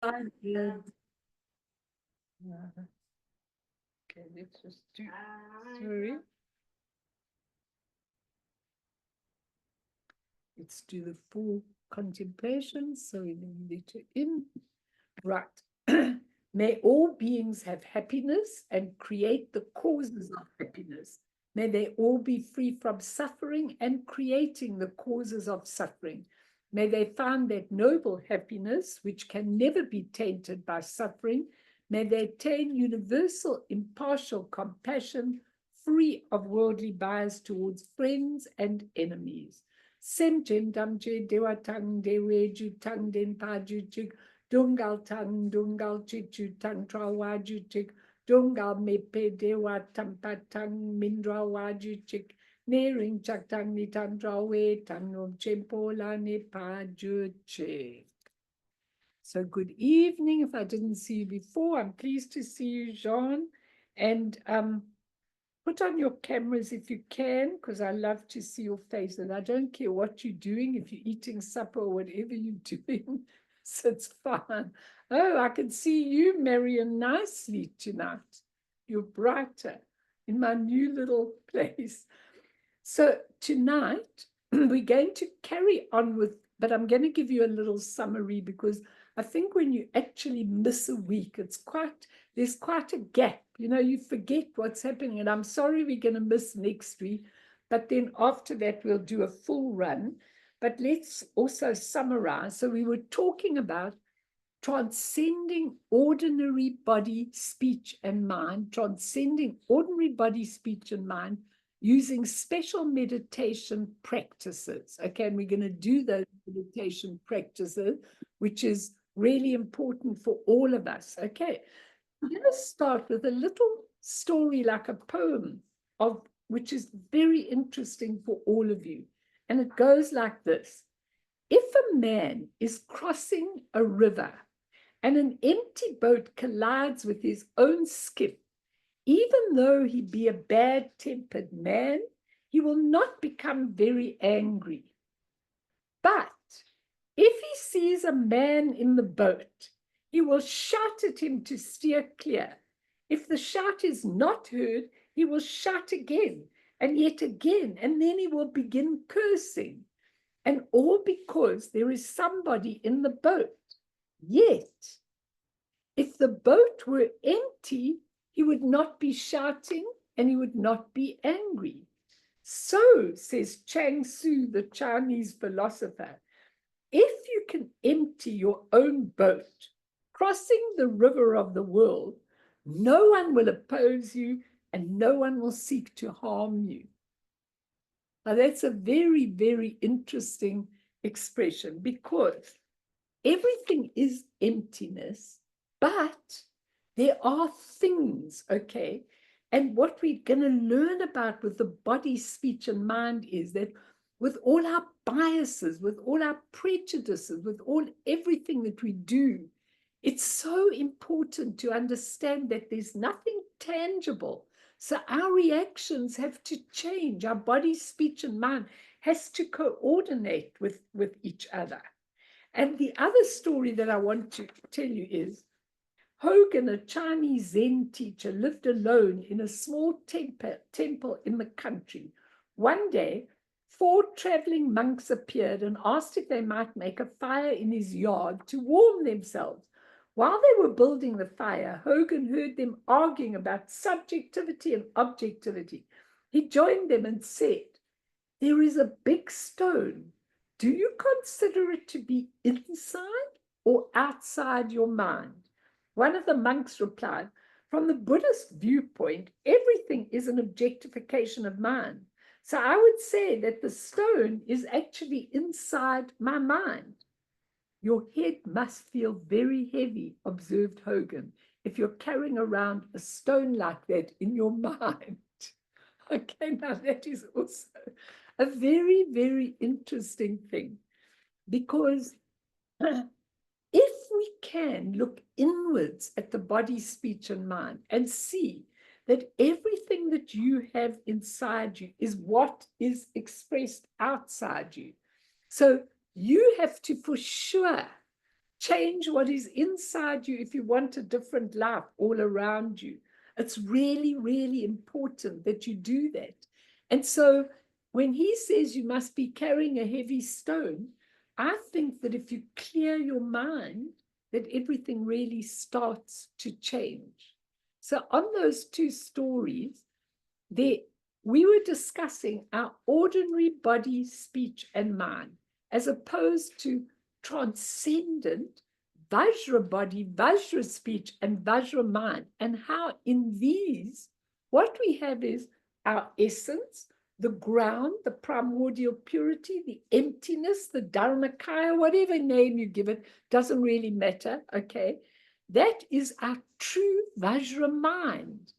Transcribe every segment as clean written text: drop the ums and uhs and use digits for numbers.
Okay, let's just do, sorry. Let's do the full contemplation. So we letter in. Right. May all beings have happiness and create the causes of happiness. May they all be free from suffering and creating the causes of suffering. May they find that noble happiness, which can never be tainted by suffering. May they attain universal, impartial compassion, free of worldly bias towards friends and enemies. Sem jem damje dewa tang dewe ju tang den pa ju jig dungal tang dungal chichu tang tra wa ju chik dungal mepe dewa tampa tang mindra wa ju chik nering chak tang ni tang tra we tang nom chempo la ne pa ju chik. So good evening. If I didn't see you before, I'm pleased to see you, Jean. And put on your cameras if you can, because I love to see your faces. I don't care what you're doing, if you're eating supper or whatever you're doing, so it's fine. Oh, I can see you, Marion, nicely tonight. You're brighter in my new little place. So tonight, we're going to carry on with, but I'm going to give you a little summary because I think when you actually miss a week, there's quite a gap. You know, you forget what's happening. And I'm sorry we're going to miss next week, but then after that, we'll do a full run. But let's also summarize. So we were talking about transcending ordinary body, speech, and mind, transcending ordinary body, speech, and mind, using special meditation practices. Okay, and we're going to do those meditation practices, which is really important for all of us. Okay, I'm going to start with a little story, like a poem, which is very interesting for all of you. And it goes like this. If a man is crossing a river and an empty boat collides with his own skiff, even though he be a bad-tempered man, he will not become very angry. But if he sees a man in the boat, he will shout at him to steer clear. If the shout is not heard, he will shout again and yet again, and then he will begin cursing. And all because there is somebody in the boat. Yet, if the boat were empty, he would not be shouting and he would not be angry. So, says Chang Tzu, the Chinese philosopher, if you can empty your own boat, crossing the river of the world, no one will oppose you and no one will seek to harm you. Now, that's a very, very interesting expression because everything is emptiness, but there are things, okay? And what we're going to learn about with the body, speech, and mind is that with all our biases, with all our prejudices, with everything that we do, it's so important to understand that there's nothing tangible. So our reactions have to change. Our body, speech, and mind has to coordinate with each other. And the other story that I want to tell you is Hogan, a Chinese Zen teacher, lived alone in a small temple in the country. One day, 4 traveling monks appeared and asked if they might make a fire in his yard to warm themselves. While they were building the fire, Hogan heard them arguing about subjectivity and objectivity. He joined them and said, "There is a big stone. Do you consider it to be inside or outside your mind?" One of the monks replied, "From the Buddhist viewpoint, everything is an objectification of mind. So I would say that the stone is actually inside my mind." "Your head must feel very heavy," observed Hogan, "if you're carrying around a stone like that in your mind." Okay, now that is also a very, very interesting thing, because if we can look inwards at the body, speech, and mind and see that everything that you have inside you is what is expressed outside you. So you have to, for sure, change what is inside you if you want a different life all around you. It's really, really important that you do that. And so when he says you must be carrying a heavy stone, I think that if you clear your mind, that everything really starts to change. So on those two stories, we were discussing our ordinary body, speech, and mind, as opposed to transcendent Vajra body, Vajra speech, and Vajra mind, and how in these, what we have is our essence, the ground, the primordial purity, the emptiness, the Dharmakaya, whatever name you give it, doesn't really matter, okay? That is our true Vajra mind.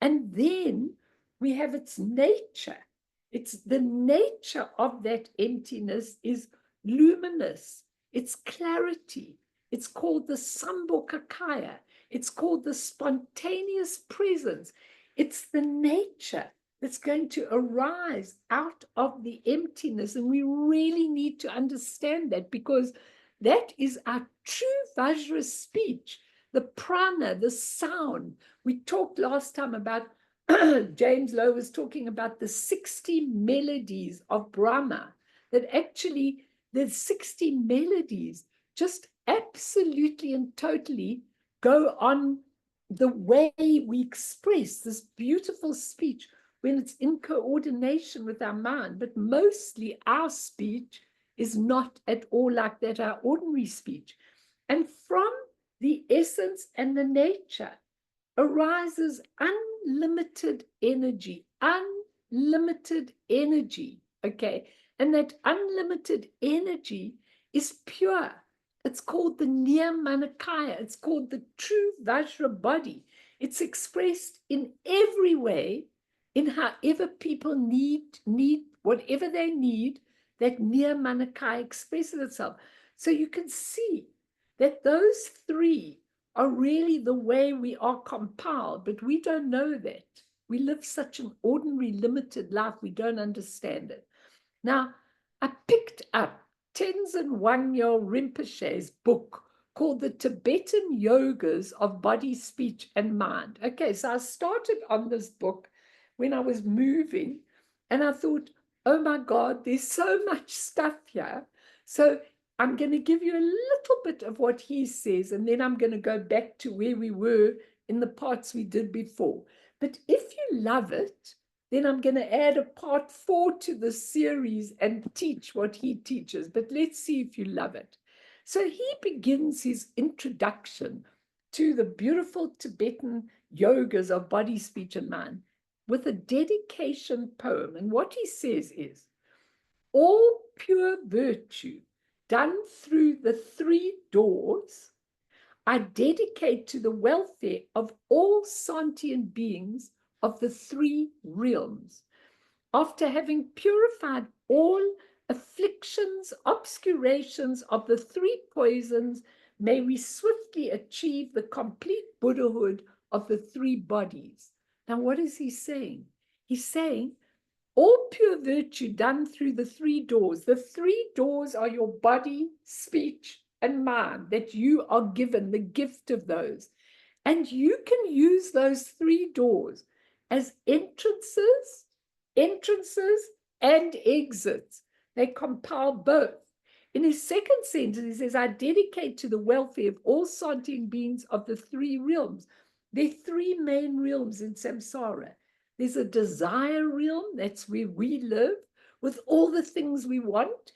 And then we have its nature. It's the nature of that emptiness is luminous. It's clarity. It's called the Sambhokakaya. It's called the spontaneous presence. It's the nature that's going to arise out of the emptiness. And we really need to understand that, because that is our true Vajra speech, the prana, the sound. We talked last time about, James Lowe was talking about the 60 melodies of Brahma, that actually the 60 melodies just absolutely and totally go on the way we express this beautiful speech when it's in coordination with our mind. But mostly our speech is not at all like that, our ordinary speech. And from the essence and the nature arises unlimited energy, okay? And that unlimited energy is pure. It's called the Nirmanakaya. It's called the true Vajra body. It's expressed in every way, in however people need whatever they need, that Nirmanakaya expresses itself. So you can see that those three are really the way we are compiled, but we don't know that. We live such an ordinary, limited life, we don't understand it. Now, I picked up Tenzin Wangyal Rinpoche's book called The Tibetan Yogas of Body, Speech, and Mind. Okay, so I started on this book when I was moving, and I thought, oh my God, there's so much stuff here. So I'm going to give you a little bit of what he says, and then I'm going to go back to where we were in the parts we did before. But if you love it, then I'm going to add a part 4 to the series and teach what he teaches. But let's see if you love it. So he begins his introduction to the beautiful Tibetan yogas of body, speech, and mind with a dedication poem. And what he says is, all pure virtue done through the 3 doors, I dedicate to the welfare of all sentient beings of the 3 realms. After having purified all afflictions, obscurations of the 3 poisons, may we swiftly achieve the complete Buddhahood of the 3 bodies. Now, what is he saying? He's saying, all pure virtue done through the 3 doors. The 3 doors are your body, speech, and mind, that you are given the gift of those. And you can use those 3 doors as entrances, and exits. They compile both. In his second sentence, he says, I dedicate to the welfare of all sentient beings of the 3 realms. There are 3 main realms in samsara. There's a desire realm, that's where we live, with all the things we want.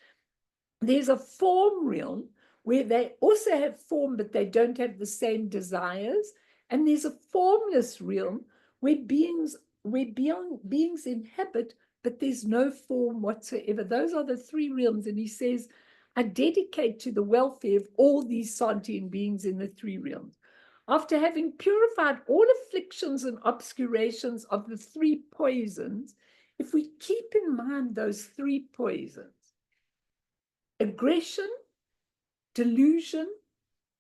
There's a form realm, where they also have form, but they don't have the same desires. And there's a formless realm, where beings inhabit, but there's no form whatsoever. Those are the 3 realms. And he says, I dedicate to the welfare of all these sentient beings in the 3 realms. After having purified all afflictions and obscurations of the 3 poisons, if we keep in mind those 3 poisons, aggression, delusion,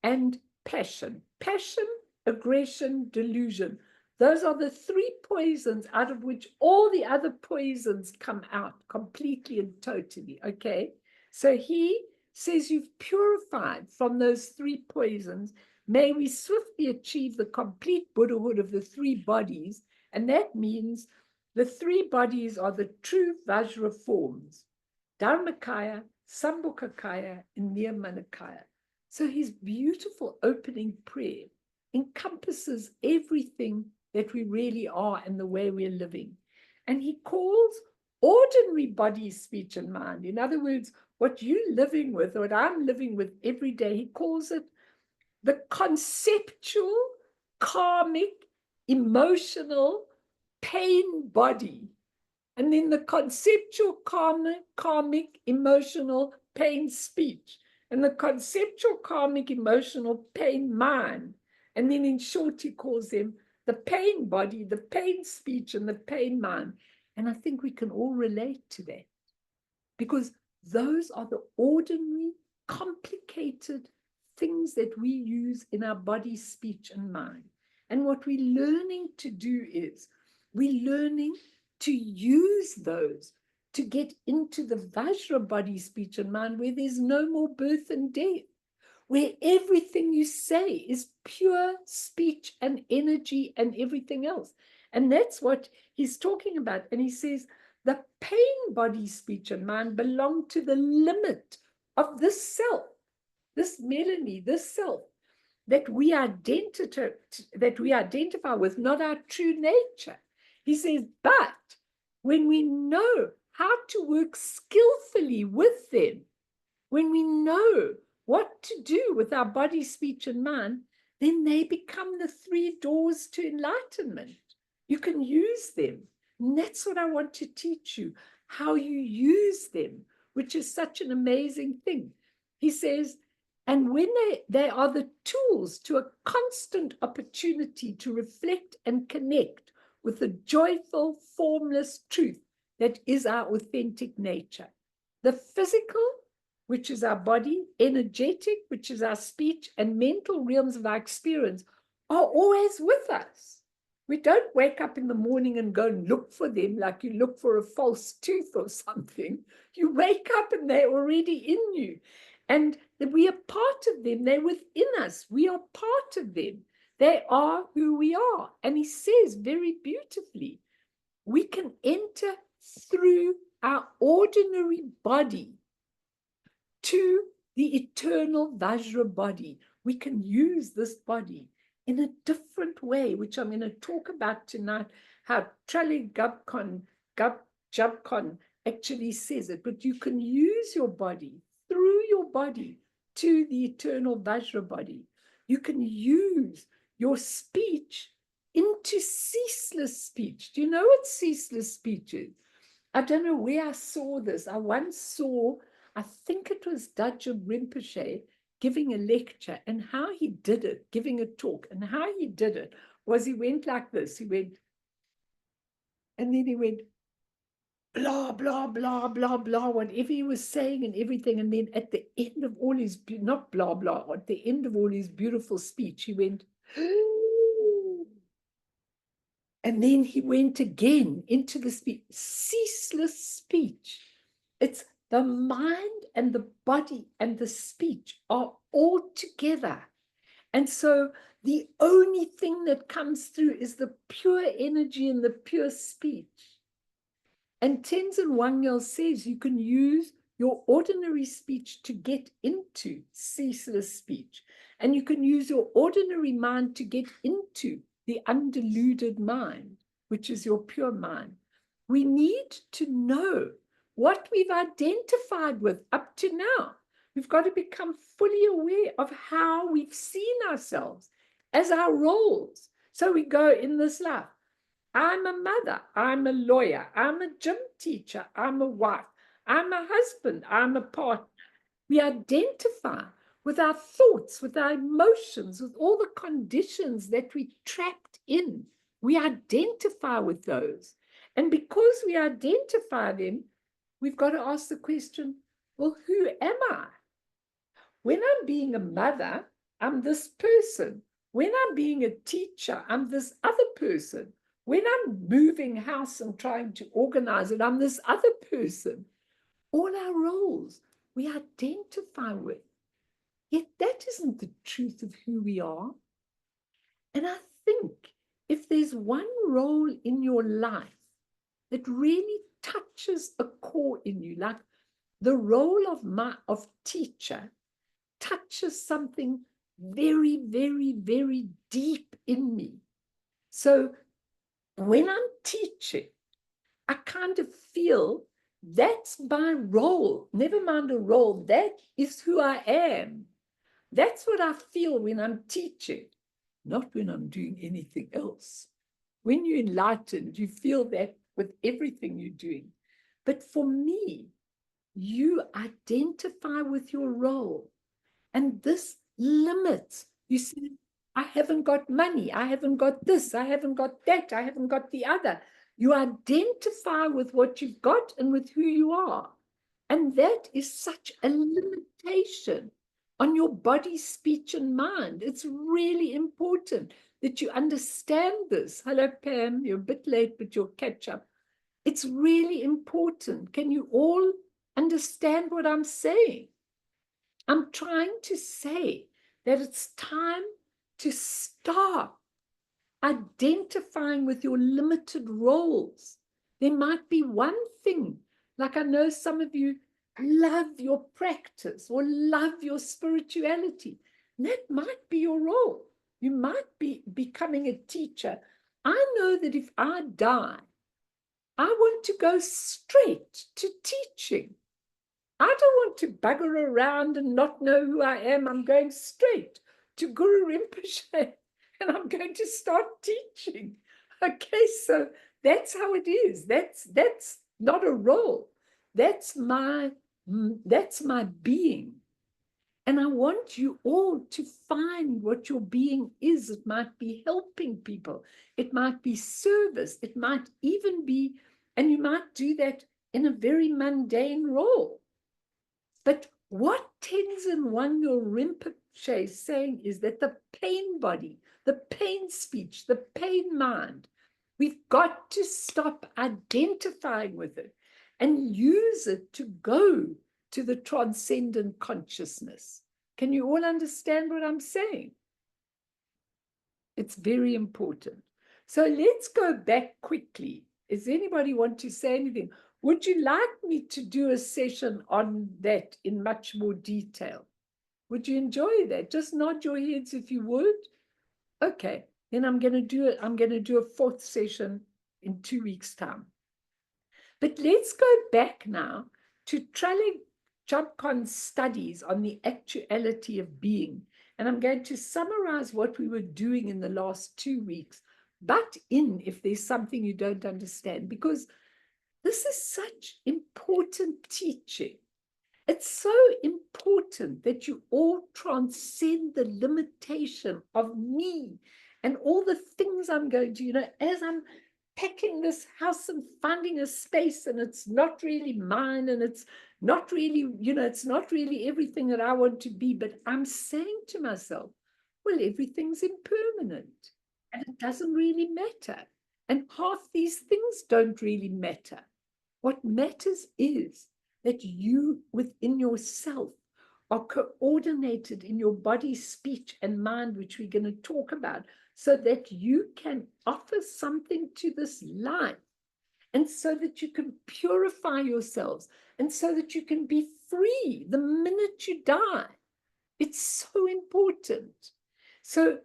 and passion. Passion, aggression, delusion. Those are the 3 poisons out of which all the other poisons come out completely and totally, okay? So he says you've purified from those 3 poisons. May we swiftly achieve the complete Buddhahood of the 3 bodies. And that means the 3 bodies are the true Vajra forms, Dharmakaya, Sambhogakaya, and Nirmanakaya. So his beautiful opening prayer encompasses everything that we really are and the way we're living. And he calls ordinary body, speech, and mind, in other words, what you're living with, what I'm living with every day, he calls it the conceptual, karmic, emotional, pain body. And then the conceptual, karmic, emotional, pain speech. And the conceptual, karmic, emotional, pain mind. And then in short, he calls them the pain body, the pain speech, and the pain mind. And I think we can all relate to that, because those are the ordinary, complicated things that we use in our body, speech, and mind. And what we're learning to do is we're learning to use those to get into the Vajra body, speech, and mind, where there's no more birth and death, where everything you say is pure speech and energy and everything else. And that's what he's talking about. And he says, the pain body, speech, and mind belong to the limit of this self, this Melanie, this self that we identify with, not our true nature. He says, but when we know how to work skillfully with them, when we know what to do with our body, speech, and mind, then they become the 3 doors to enlightenment. You can use them. And that's what I want to teach you, how you use them, which is such an amazing thing. He says, and when they are the tools to a constant opportunity to reflect and connect with the joyful, formless truth that is our authentic nature. The physical, which is our body, energetic, which is our speech, and mental realms of our experience are always with us. We don't wake up in the morning and go and look for them like you look for a false tooth or something. You wake up and they're already in you. And we are part of them. They're within us. We are part of them. They are who we are. And he says very beautifully, we can enter through our ordinary body to the eternal Vajra body. We can use this body in a different way, which I'm going to talk about tonight, how Trali Jabkon actually says it. But you can use your body, through your body, to the eternal Vajra body. You can use your speech into ceaseless speech. Do you know what ceaseless speech is? I don't know where I saw this. I once saw, I think it was Dajjal Rinpoche giving a lecture, and how he did it, giving a talk, and how he did it was he went like this. He went, and then he went, blah, blah, blah, blah, blah, whatever he was saying and everything. And then at the end of all his, not blah, blah, at the end of all his beautiful speech, he went, and then he went again into the speech, ceaseless speech. It's the mind and the body and the speech are all together. And so the only thing that comes through is the pure energy and the pure speech. And Tenzin Wangyal says you can use your ordinary speech to get into ceaseless speech. And you can use your ordinary mind to get into the undiluted mind, which is your pure mind. We need to know what we've identified with up to now. We've got to become fully aware of how we've seen ourselves as our roles. So we go in this life. I'm a mother, I'm a lawyer, I'm a gym teacher, I'm a wife, I'm a husband, I'm a partner. We identify with our thoughts, with our emotions, with all the conditions that we trapped in. We identify with those. And because we identify them, we've got to ask the question, well, who am I? When I'm being a mother, I'm this person. When I'm being a teacher, I'm this other person. When I'm moving house and trying to organize it, I'm this other person. All our roles. we identify with. Yet that isn't the truth of who we are. And I think if there's one role in your life that really touches a core in you, like the role of teacher touches something very, very, very deep in me. So when I'm teaching, I kind of feel that's my role. Never mind a role, that is who I am. That's what I feel when I'm teaching, not when I'm doing anything else. When you're enlightened, you feel that with everything you're doing. But for me, you identify with your role. And this limits. You see, I haven't got money. I haven't got this. I haven't got that. I haven't got the other. You identify with what you've got and with who you are. And that is such a limitation on your body, speech, and mind. It's really important that you understand this. Hello, Pam. You're a bit late, but you'll catch up. It's really important. Can you all understand what I'm saying? I'm trying to say that it's time to start identifying with your limited roles. There might be one thing, like I know some of you love your practice or love your spirituality. And that might be your role. You might be becoming a teacher. I know that if I die, I want to go straight to teaching. I don't want to bugger around and not know who I am. I'm going straight to Guru Rinpoche and I'm going to start teaching. Okay, so that's how it is. That's not a role. That's my being. And I want you all to find what your being is. It might be helping people. It might be service. It might even be, and you might do that in a very mundane role. But what Tenzin Wangyal Rinpoche is saying is that the pain body, the pain speech, the pain mind, we've got to stop identifying with it and use it to go to the transcendent consciousness. Can you all understand what I'm saying? It's very important. So let's go back quickly. Does anybody want to say anything? Would you like me to do a session on that in much more detail? Would you enjoy that? Just nod your heads if you would. Okay, then I'm going to do it. I'm going to do a fourth session in 2 weeks' time. But let's go back now to Tralling Chapkon's studies on the actuality of being. And I'm going to summarize what we were doing in the last 2 weeks. But if there's something you don't understand, because this is such important teaching. It's so important that you all transcend the limitation of me and all the things I'm going to, as I'm packing this house and finding a space and it's not really mine and it's not really, it's not really everything that I want to be, but I'm saying to myself, well, everything's impermanent and it doesn't really matter. And half these things don't really matter. What matters is that you within yourself are coordinated in your body, speech, and mind, which we're going to talk about, so that you can offer something to this life, and so that you can purify yourselves, and so that you can be free the minute you die. It's so important. So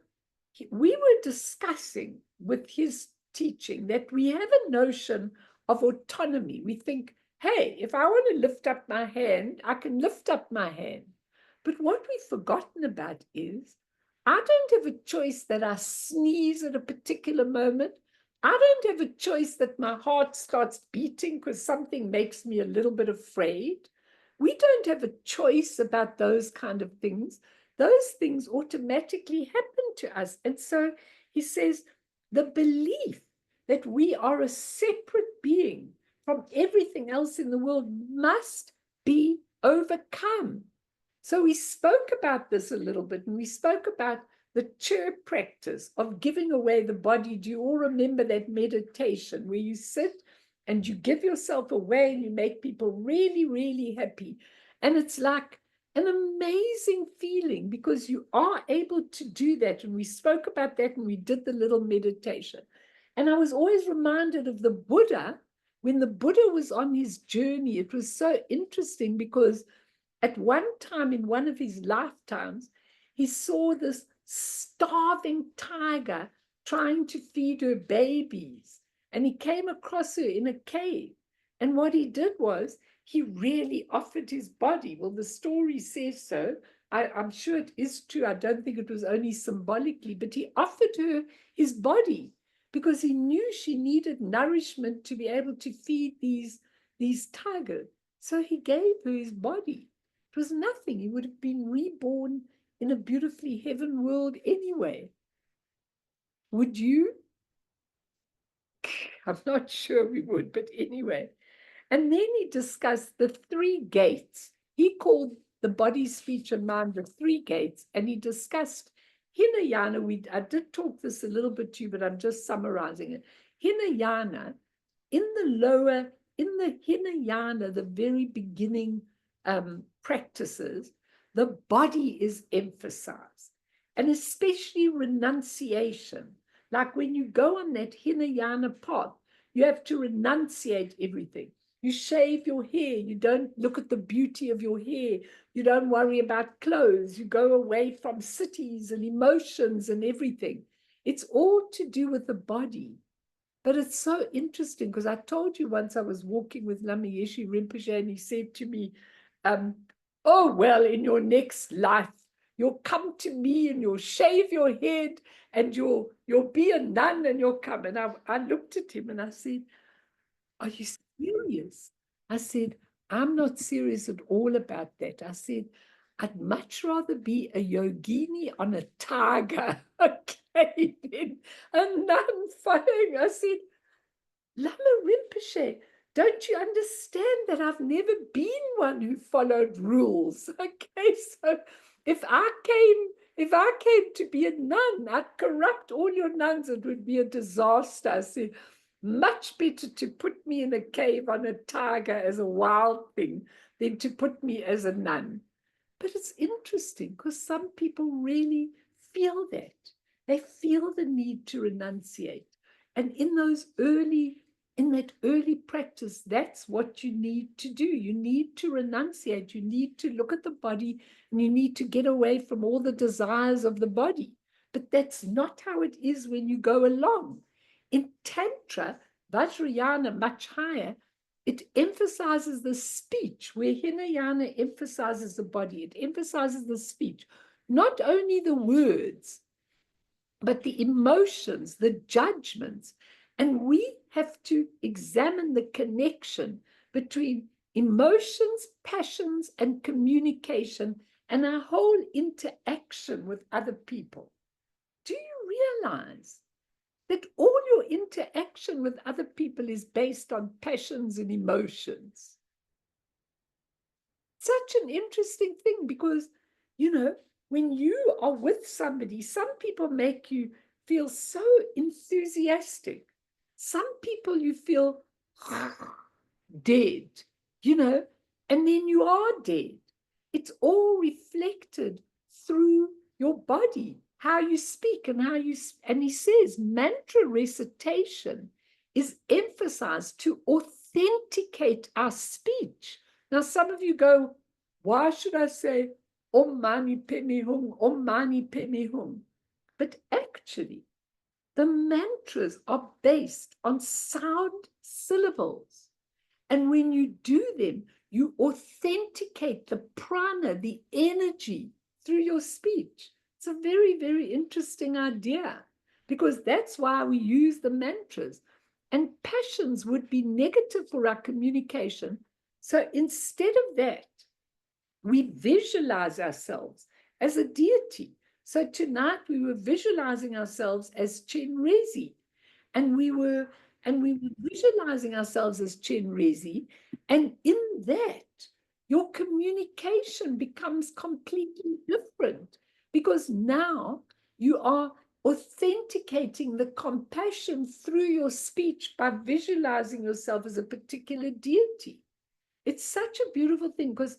we were discussing with his teaching that we have a notion of autonomy. We think, hey, if I want to lift up my hand, I can lift up my hand. But what we've forgotten about is, I don't have a choice that I sneeze at a particular moment. I don't have a choice that my heart starts beating because something makes me a little bit afraid. We don't have a choice about those kind of things. Those things automatically happen to us. And so he says, the belief that we are a separate being from everything else in the world must be overcome. So we spoke about this a little bit, and we spoke about the chirp practice of giving away the body. Do you all remember that meditation where you sit and you give yourself away and you make people really, really happy? And it's like an amazing feeling because you are able to do that. And we spoke about that and we did the little meditation. And I was always reminded of the Buddha. When the Buddha was on his journey, it was so interesting because at one time in one of his lifetimes, he saw this starving tiger trying to feed her babies. And he came across her in a cave. And what he did was he really offered his body. Well, the story says so. I'm sure it is true. I don't think it was only symbolically, but he offered her his body because he knew she needed nourishment to be able to feed these tigers. So he gave her his body. It was nothing. He would have been reborn in a beautifully heaven world anyway. Would you? I'm not sure we would, but anyway. And then he discussed the three gates. He called the body, speech, and mind the three gates. And he discussed Hinayana. I did talk this a little bit to you, but I'm just summarizing it. Hinayana, in the Hinayana, the very beginning practices, the body is emphasized, and especially renunciation. Like when you go on that Hinayana path, you have to renunciate everything. You shave your hair. You don't look at the beauty of your hair. You don't worry about clothes. You go away from cities and emotions and everything. It's all to do with the body. But it's so interesting because I told you once I was walking with Lama Yeshe Rinpoche and he said to me, oh, well, in your next life, you'll come to me and you'll shave your head and you'll be a nun and you'll come. And I looked at him and I said, are you serious? I said, I'm not serious at all about that. I said, I'd much rather be a yogini on a tiger, okay, than a nun following. I said, Lama Rinpoche, don't you understand that I've never been one who followed rules? Okay, so if I came to be a nun, I'd corrupt all your nuns. It would be a disaster. I said, much better to put me in a cave on a tiger as a wild thing than to put me as a nun. But it's interesting because some people really feel that. They feel the need to renunciate. And in that early practice, that's what you need to do. You need to renunciate. You need to look at the body and you need to get away from all the desires of the body. But that's not how it is when you go along. In Tantra, Vajrayana, much higher, it emphasizes the speech, where Hinayana emphasizes the body. It emphasizes the speech, not only the words, but the emotions, the judgments. And we have to examine the connection between emotions, passions, and communication and our whole interaction with other people. Do you realize that all your interaction with other people is based on passions and emotions? Such an interesting thing because, when you are with somebody, some people make you feel so enthusiastic. Some people you feel dead, and then you are dead. It's all reflected through your body, how you speak and and he says mantra recitation is emphasized to authenticate our speech. Now, some of you go, why should I say Om Mani Padme Hum, Om Mani Padme Hum? But actually, the mantras are based on sound syllables. And when you do them, you authenticate the prana, the energy, through your speech. It's a very, very interesting idea because that's why we use the mantras. And passions would be negative for our communication. So instead of that, we visualize ourselves as a deity. So tonight we were visualizing ourselves as Chenrezi, and we were visualizing ourselves as Chenrezi, and in that, your communication becomes completely different because now you are authenticating the compassion through your speech by visualizing yourself as a particular deity. It's such a beautiful thing because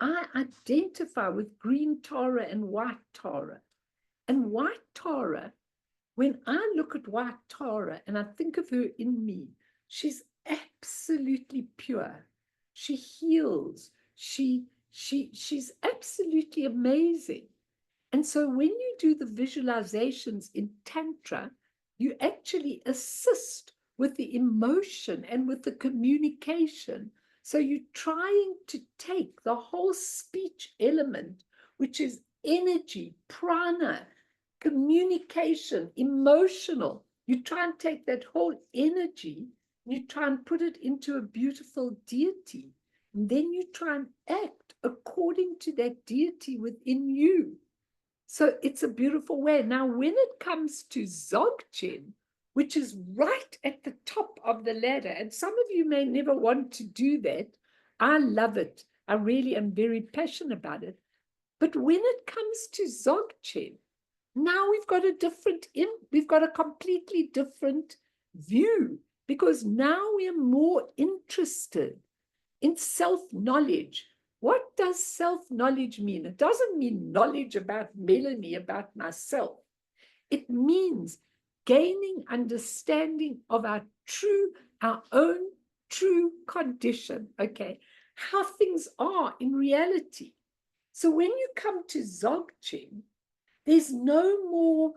I identify with green Tara and white Tara. And white Tara, when I look at white Tara and I think of her in me, she's absolutely pure. She heals. She's absolutely amazing. And so when you do the visualizations in Tantra, you actually assist with the emotion and with the communication. So you're trying to take the whole speech element, which is energy, prana, communication, emotional. You try and take that whole energy, you try and put it into a beautiful deity. And then you try and act according to that deity within you. So it's a beautiful way. Now, when it comes to Dzogchen, which is right at the top of the ladder, and some of you may never want to do that. I love it. I really am very passionate about it. But when it comes to Dzogchen, now we've got a completely different view, because now we are more interested in self-knowledge. What does self-knowledge mean? It doesn't mean knowledge about Melanie, about myself. It means gaining understanding of our own true condition, okay? How things are in reality. So when you come to Dzogchen, there's no more,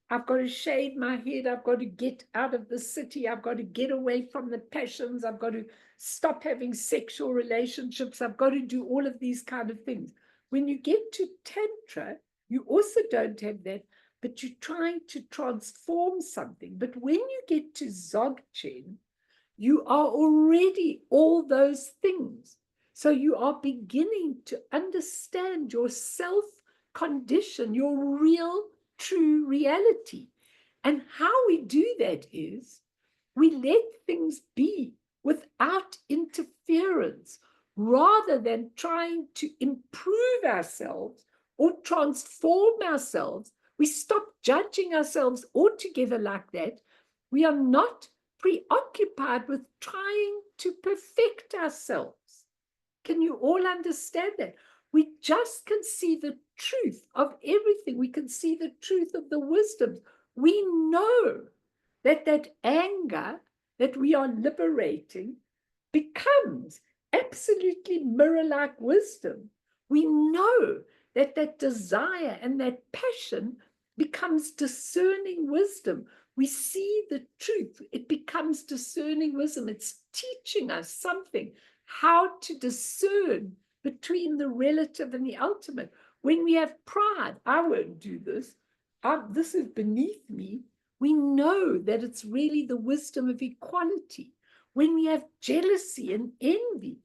I've got to shave my head, I've got to get out of the city, I've got to get away from the passions, I've got to stop having sexual relationships, I've got to do all of these kind of things. When you get to Tantra, you also don't have that, but you're trying to transform something. But when you get to Dzogchen, you are already all those things. So you are beginning to understand your self condition, your real, true reality. And how we do that is we let things be without interference, rather than trying to improve ourselves or transform ourselves. We stop judging ourselves altogether like that. We are not preoccupied with trying to perfect ourselves. Can you all understand that? We just can see the truth of everything. We can see the truth of the wisdoms. We know that that anger that we are liberating becomes absolutely mirror-like wisdom. We know that that desire and that passion becomes discerning wisdom. We see the truth. It becomes discerning wisdom. It's teaching us something, how to discern between the relative and the ultimate. When we have pride, I won't do this. This is beneath me. We know that it's really the wisdom of equality. When we have jealousy and envy,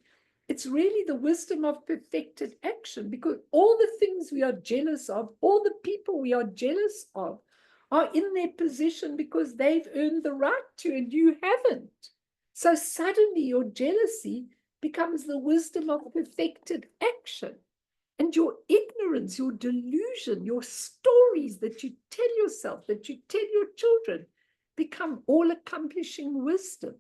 it's really the wisdom of perfected action, because all the things we are jealous of, all the people we are jealous of, are in their position because they've earned the right to, and you haven't. So suddenly your jealousy becomes the wisdom of perfected action. And your ignorance, your delusion, your stories that you tell yourself, that you tell your children, become all-accomplishing wisdom.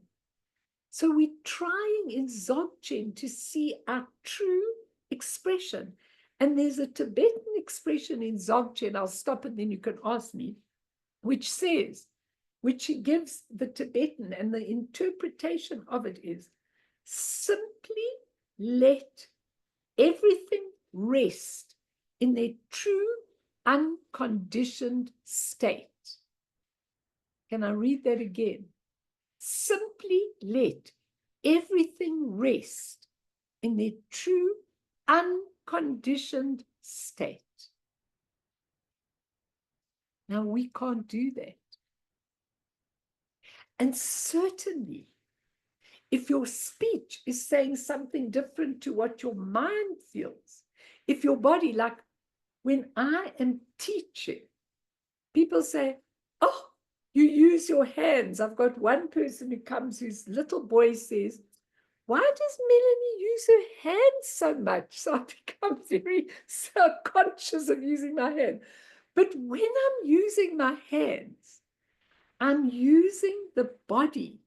So we're trying in Dzogchen to see our true expression. And there's a Tibetan expression in Dzogchen, I'll stop and then you can ask me, which says, which he gives the Tibetan, and the interpretation of it is, simply let everything rest in their true unconditioned state. Can I read that again? Simply let everything rest in their true unconditioned state. Now, we can't do that. And certainly, if your speech is saying something different to what your mind feels, if your body, like when I am teaching, people say, oh, you use your hands. I've got one person who comes, whose little boy says, why does Melanie use her hands so much? So I become very self-conscious of using my hand. But when I'm using my hands, I'm using the body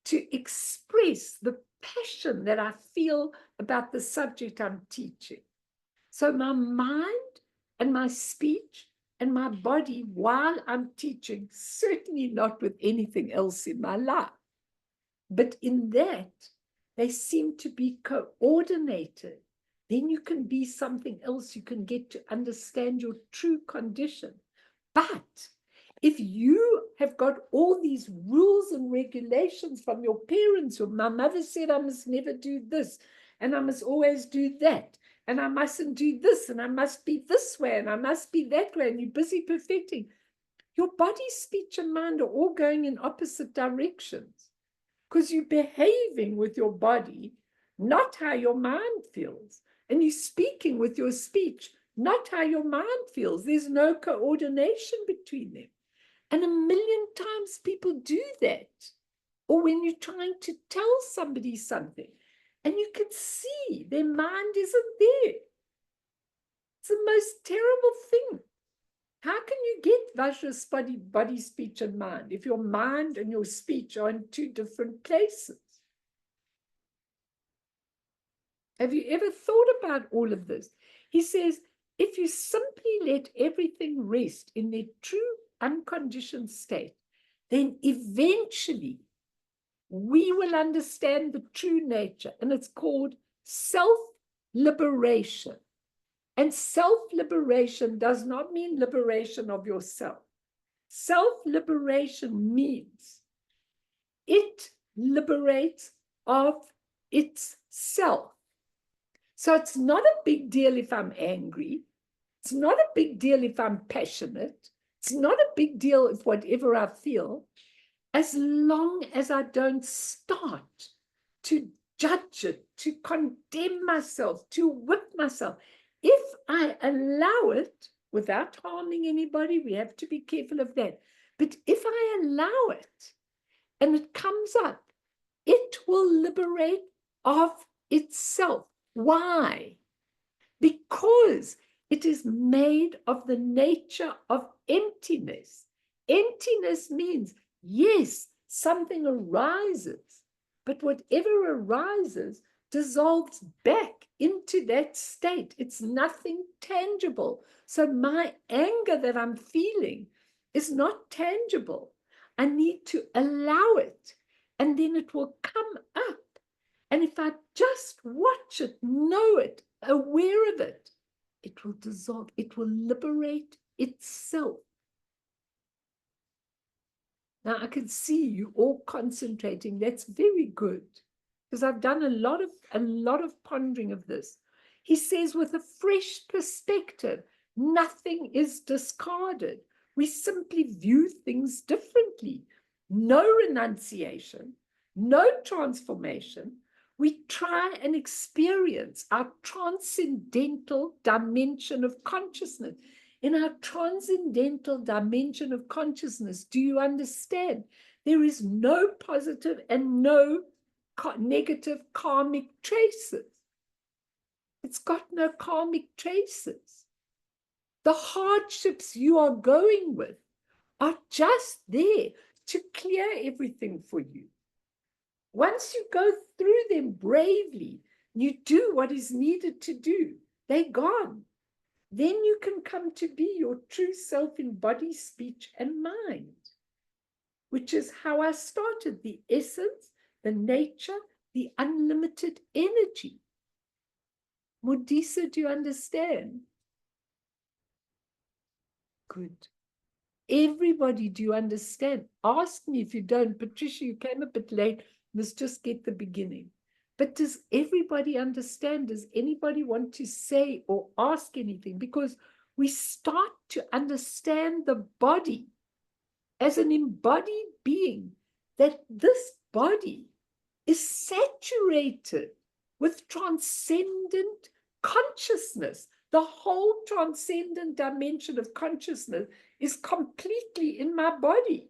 to express the passion that I feel about the subject I'm teaching. So my mind and my speech and my body while I'm teaching, certainly not with anything else in my life, but in that, they seem to be coordinated. Then you can be something else. You can get to understand your true condition. But if you have got all these rules and regulations from your parents, or my mother said I must never do this, and I must always do that, and I mustn't do this, and I must be this way, and I must be that way, and you're busy perfecting, your body, speech, and mind are all going in opposite directions because you're behaving with your body, not how your mind feels, and you're speaking with your speech, not how your mind feels. There's no coordination between them. And a million times people do that. Or when you're trying to tell somebody something, and you can see their mind isn't there. It's the most terrible thing. How can you get Vajra's body, speech, and mind if your mind and your speech are in two different places? Have you ever thought about all of this? He says, if you simply let everything rest in their true unconditioned state, then eventually we will understand the true nature, and it's called self-liberation. And self-liberation does not mean liberation of yourself. Self-liberation means it liberates of itself. So it's not a big deal if I'm angry. It's not a big deal if I'm passionate. It's not a big deal if whatever I feel, as long as I don't start to judge it, to condemn myself, to whip myself. If I allow it without harming anybody, we have to be careful of that. But if I allow it and it comes up, it will liberate of itself. Why? Because it is made of the nature of emptiness. Emptiness means, yes, something arises, but whatever arises dissolves back into that state. It's nothing tangible. So my anger that I'm feeling is not tangible. I need to allow it, and then it will come up. And if I just watch it, know it, aware of it, it will dissolve. It will liberate itself. Now I can see you all concentrating. That's very good, because I've done a lot of pondering of this. He says, with a fresh perspective, nothing is discarded. We simply view things differently. No renunciation, no transformation. We try and experience our transcendental dimension of consciousness. In our transcendental dimension of consciousness, do you understand? There is no positive and no negative karmic traces. It's got no karmic traces. The hardships you are going with are just there to clear everything for you. Once you go through them bravely, you do what is needed to do, they're gone. Then you can come to be your true self in body, speech, and mind, which is how I started: the essence, the nature, the unlimited energy. Modisa, do you understand? Good. Everybody, do you understand? Ask me if you don't. Patricia, you came a bit late. Let's just get the beginning. But does everybody understand? Does anybody want to say or ask anything? Because we start to understand the body as an embodied being, that this body is saturated with transcendent consciousness. The whole transcendent dimension of consciousness is completely in my body.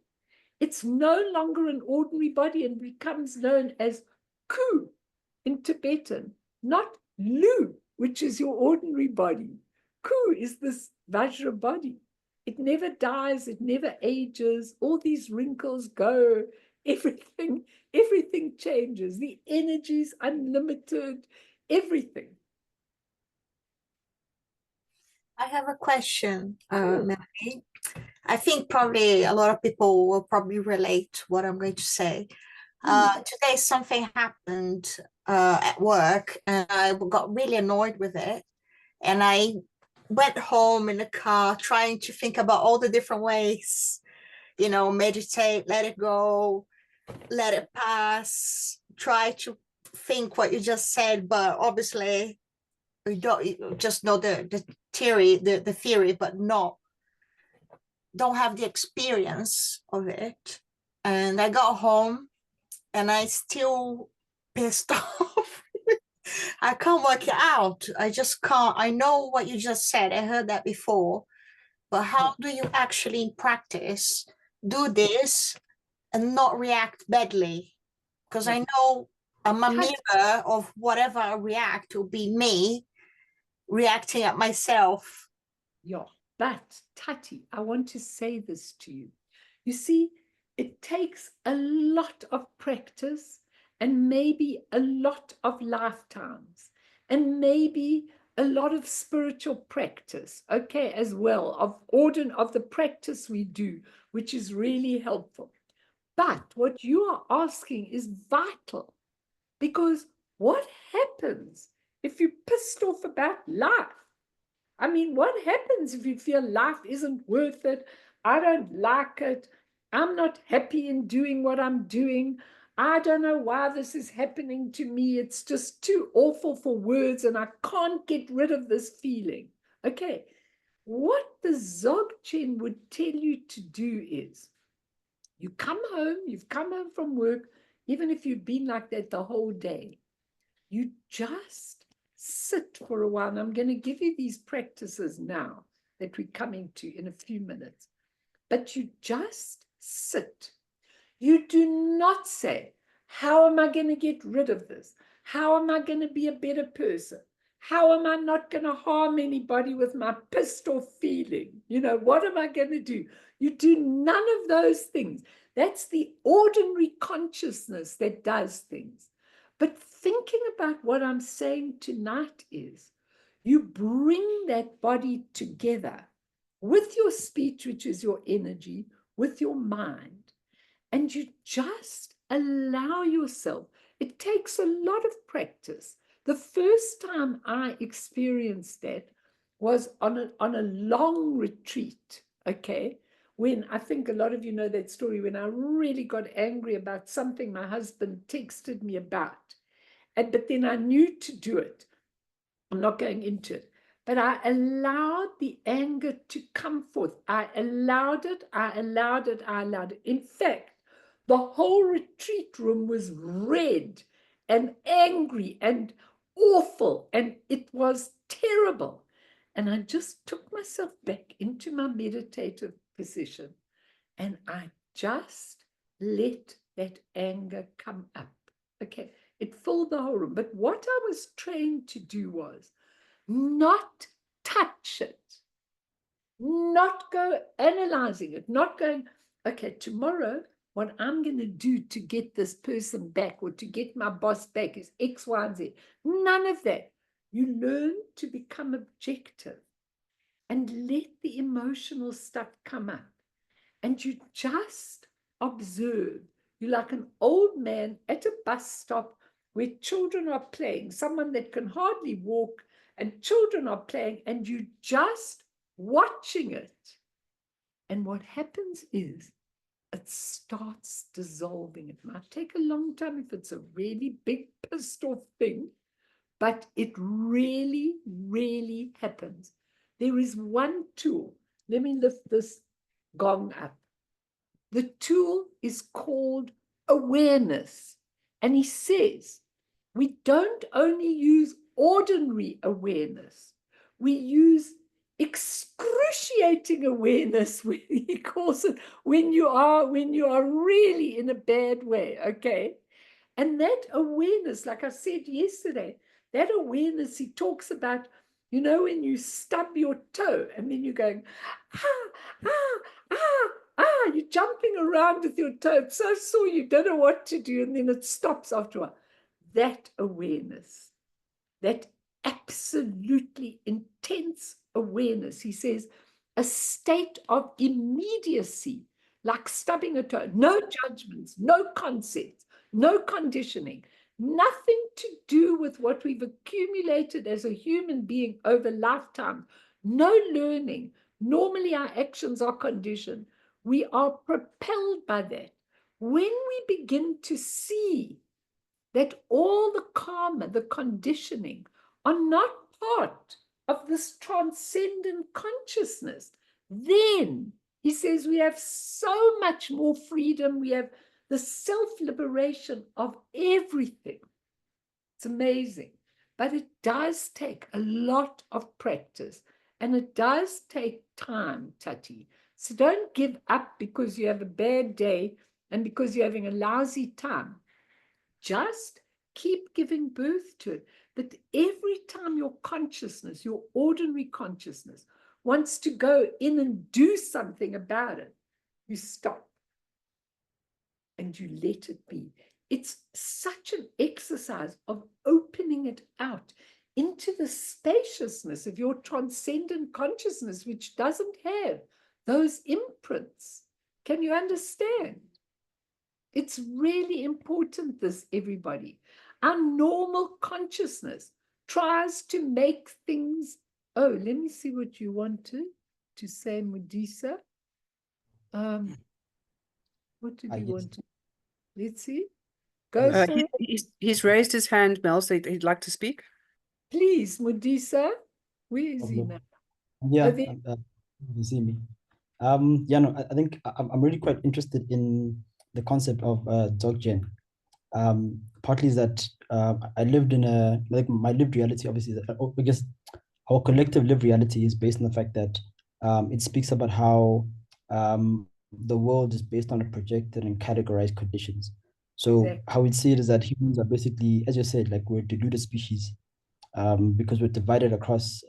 It's no longer an ordinary body and becomes known as Ku in Tibetan, not Lu, which is your ordinary body. Ku is this Vajra body. It never dies, it never ages, all these wrinkles go, everything changes. The energy's unlimited, everything. I have a question, Melanie. I think probably a lot of people will probably relate to what I'm going to say. Today something happened at work and I got really annoyed with it. And I went home in the car trying to think about all the different ways, meditate, let it go, let it pass, try to think what you just said, but obviously you just know the theory, the theory, but don't have the experience of it. And I got home and I still pissed off. I can't work it out. I just can't. I know what you just said. I heard that before. But how do you actually in practice do this and not react badly? Because I know I'm a mirror of whatever I react will be me reacting at myself. Yeah, but Tati, I want to say this to you. You see, it takes a lot of practice and maybe a lot of lifetimes and maybe a lot of spiritual practice, okay, as well, of the practice we do, which is really helpful. But what you are asking is vital, because what happens if you're pissed off about life? I mean, what happens if you feel life isn't worth it? I don't like it. I'm not happy in doing what I'm doing. I don't know why this is happening to me. It's just too awful for words, and I can't get rid of this feeling. Okay, what the Dzogchen would tell you to do is, you've come home from work, even if you've been like that the whole day, you just sit for a while. And I'm going to give you these practices now that we're coming to in a few minutes. But you just sit. You do not say, how am I going to get rid of this? How am I going to be a better person? How am I not going to harm anybody with my pissed off feeling? What am I going to do? You do none of those things. That's the ordinary consciousness that does things. But thinking about what I'm saying tonight is, you bring that body together with your speech, which is your energy, with your mind, and you just allow yourself. It takes a lot of practice. The first time I experienced that was on a long retreat, okay? When I think a lot of you know that story, when I really got angry about something my husband texted me about. But then I knew to do it. I'm not going into it. But I allowed the anger to come forth. I allowed it. In fact, the whole retreat room was red and angry and awful, and it was terrible. And I just took myself back into my meditative position, and I just let that anger come up. Okay, it filled the whole room. But what I was trained to do was not touch it, not go analyzing it, not going, okay, tomorrow, what I'm going to do to get this person back or to get my boss back is X, Y, and Z. None of that. You learn to become objective and let the emotional stuff come up. And you just observe. You're like an old man at a bus stop where children are playing, someone that can hardly walk, and children are playing, and you just watching it. And what happens is it starts dissolving. It might take a long time if it's a really big pissed off thing, but it really, really happens. There is one tool. Let me lift this gong up. The tool is called awareness. And he says, we don't only use ordinary awareness, we use excruciating awareness. He calls it when you are really in a bad way, okay? And that awareness, like I said yesterday, that awareness he talks about, when you stub your toe and then you're going, ah, ah, ah, you're you're jumping around with your toe. It's so sore, you don't know what to do, and then it stops after a while. That awareness, that absolutely intense awareness, he says, a state of immediacy, like stubbing a toe, no judgments, no concepts, no conditioning, nothing to do with what we've accumulated as a human being over lifetime, no learning. Normally our actions are conditioned. We are propelled by that. When we begin to see that all the karma, the conditioning, are not part of this transcendent consciousness, then he says we have so much more freedom. We have the self-liberation of everything. It's amazing. But it does take a lot of practice, and it does take time, Tati. So don't give up because you have a bad day and because you're having a lousy time. Just keep giving birth to it. But every time your consciousness, your ordinary consciousness, wants to go in and do something about it, you stop and you let it be. It's such an exercise of opening it out into the spaciousness of your transcendent consciousness, which doesn't have those imprints. Can you understand? It's really important, this, everybody. Our normal consciousness tries to make things. Oh, let me see what you wanted to say, Mudisa. What did you want to? Let's see. Go for it. He's raised his hand, Mel, so he'd like to speak. Please, Mudisa. Where is he now? Yeah, Oh, you see me. Yeah, no, I think I'm really quite interested in the concept of Dzogchen. Partly is that I lived in like my lived reality, obviously, because our collective lived reality is based on the fact that it speaks about how the world is based on a projected and categorized conditions. So exactly. how we see it is that humans are basically, as you said, like we're a deluded species because we're divided across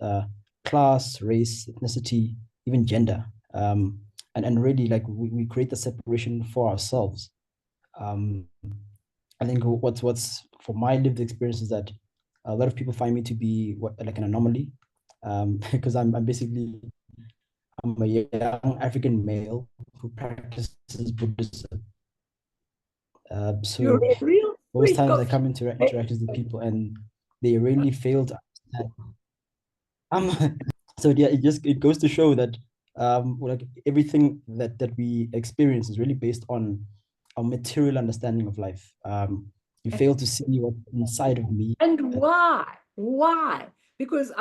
class, race, ethnicity, even gender. And really like we create the separation for ourselves. I think what's for my lived experience is that a lot of people find me to be like an anomaly because I'm basically I'm a young African male who practices Buddhism. You're So a real most freak times I of come into interactions with people and they really fail to understand. So yeah, it goes to show that like everything that we experience is really based on a material understanding of life. You fail to see what's inside of me. And why? Why? Because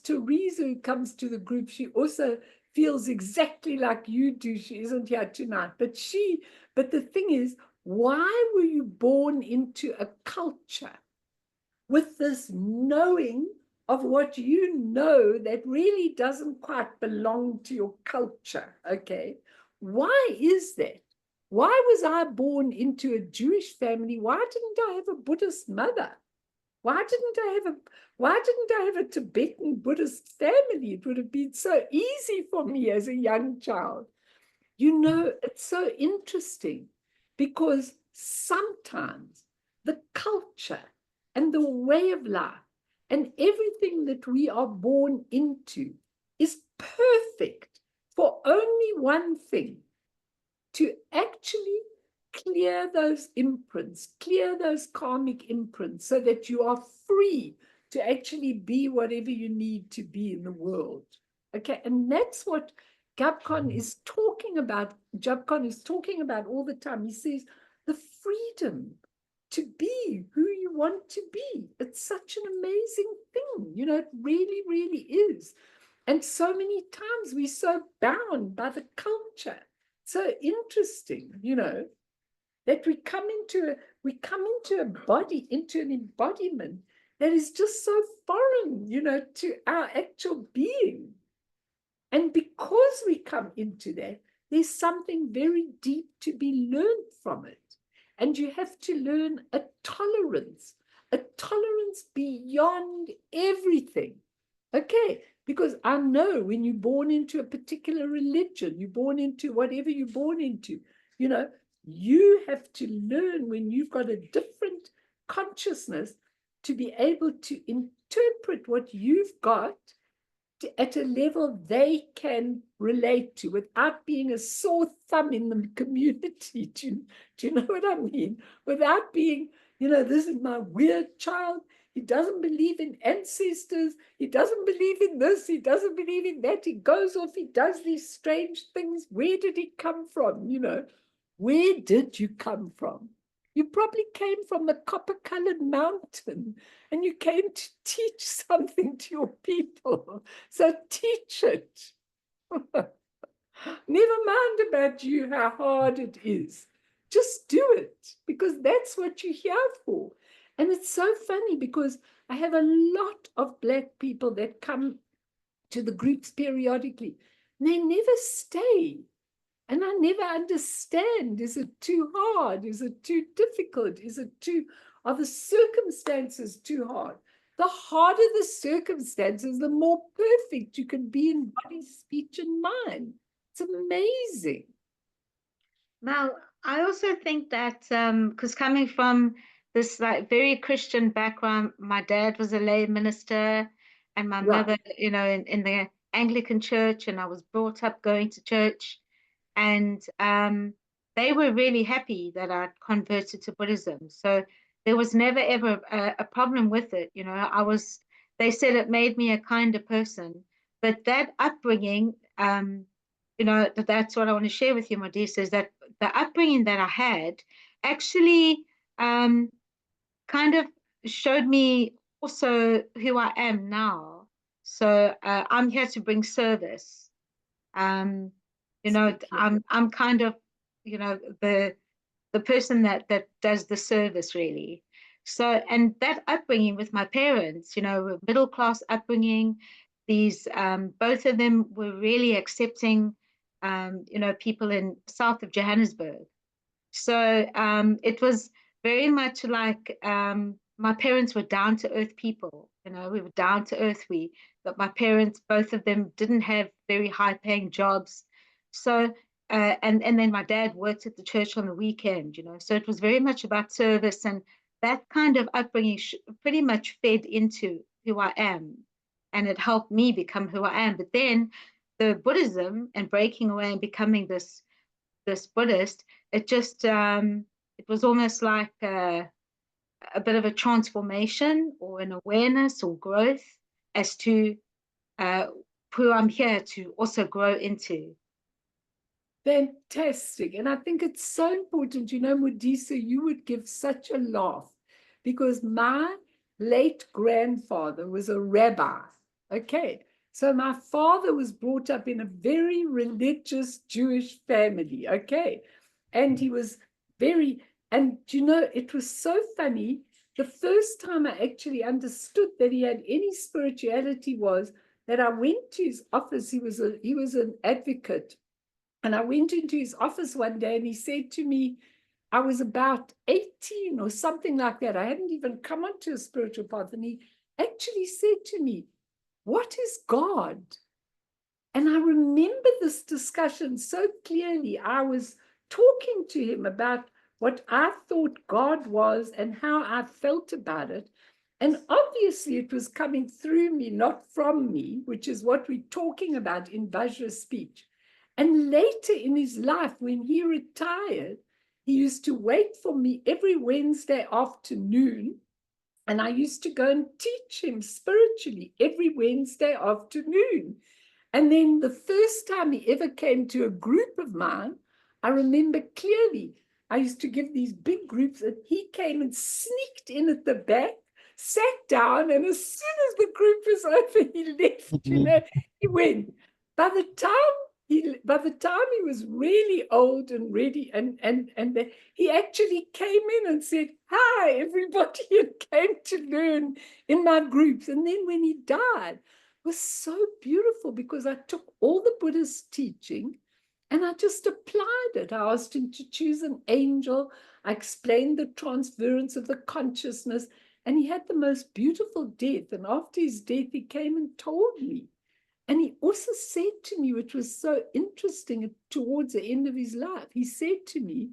Teresa, who comes to the group, she also feels exactly like you do. She isn't here tonight, but the thing is, why were you born into a culture with this knowing of what you know that really doesn't quite belong to your culture? Okay. Why is that? Why was I born into a Jewish family? Why didn't I have a Buddhist mother? Why didn't I have a Tibetan Buddhist family? It would have been so easy for me as a young child. You know, it's so interesting because sometimes the culture and the way of life and everything that we are born into is perfect for only one thing: to actually clear those imprints, clear those karmic imprints, so that you are free to actually be whatever you need to be in the world. Okay, and that's what Gabkon is talking about. Gabkon is talking about all the time. He says the freedom to be who you want to be. It's such an amazing thing. You know, it really, really is. And so many times we're so bound by the culture. So interesting, you know, that we come into a body, into an embodiment that is just so foreign, you know, to our actual being. And because we come into that, there's something very deep to be learned from it. And you have to learn a tolerance beyond everything. Okay, Because I know when you're born into a particular religion, you're born into whatever you're born into, you know, you have to learn when you've got a different consciousness to be able to interpret what you've got at a level they can relate to without being a sore thumb in the community. Do you know what I mean? Without being, you know, this is my weird child. He doesn't believe in ancestors. He doesn't believe in this. He doesn't believe in that. He goes off. He does these strange things. Where did he come from? You know, where did you come from? You probably came from the copper-colored mountain and you came to teach something to your people. So teach it. Never mind about you, how hard it is. Just do it, because that's what you're here for. And it's so funny because I have a lot of Black people that come to the groups periodically. And they never stay. And I never understand. Is it too hard? Is it too difficult? Are the circumstances too hard? The harder the circumstances, the more perfect you can be in body, speech, and mind. It's amazing. Mel, I also think that because coming from this like very Christian background, my dad was a lay minister and my Right. mother, you know, in the Anglican church, and I was brought up going to church, and they were really happy that I converted to Buddhism. So there was never ever a problem with it. You know, they said it made me a kinder person, but that upbringing, you know, that's what I want to share with you, Modisa, is that the upbringing that I had actually kind of showed me also who I am now. So I'm here to bring service. You know, I'm kind of, you know, the person that does the service really. So, and that upbringing with my parents, you know, middle class upbringing, these both of them were really accepting, you know, people in south of Johannesburg. So it was very much like my parents were down to earth people. You know, we were down to earth. But my parents, both of them, didn't have very high paying jobs. So and then my dad worked at the church on the weekend. You know, so it was very much about service, and that kind of upbringing pretty much fed into who I am, and it helped me become who I am. But then the Buddhism and breaking away and becoming this Buddhist, it just it was almost like a bit of a transformation or an awareness or growth as to who I'm here to also grow into. Fantastic. And I think it's so important. You know, Modisa, you would give such a laugh because my late grandfather was a rabbi. Okay. So my father was brought up in a very religious Jewish family. Okay. And he was and you know, it was so funny. The first time I actually understood that he had any spirituality was that I went to his office. He was an advocate. And I went into his office one day and he said to me, I was about 18 or something like that. I hadn't even come onto a spiritual path. And he actually said to me, what is God? And I remember this discussion so clearly. I was talking to him about what I thought God was and how I felt about it. And obviously it was coming through me, not from me, which is what we're talking about in Vajra speech. And later in his life, when he retired, he used to wait for me every Wednesday afternoon. And I used to go and teach him spiritually every Wednesday afternoon. And then the first time he ever came to a group of mine, I remember clearly, I used to give these big groups, and he came and sneaked in at the back, sat down, and as soon as the group was over, he left, you know, he went. By the time he was really old and ready, and he actually came in and said, hi, everybody, and came to learn in my groups. And then when he died, it was so beautiful because I took all the Buddhist teaching and I just applied it. I asked him to choose an angel. I explained the transference of the consciousness, and he had the most beautiful death. And after his death, he came and told me, And he also said to me, which was so interesting towards the end of his life, he said to me,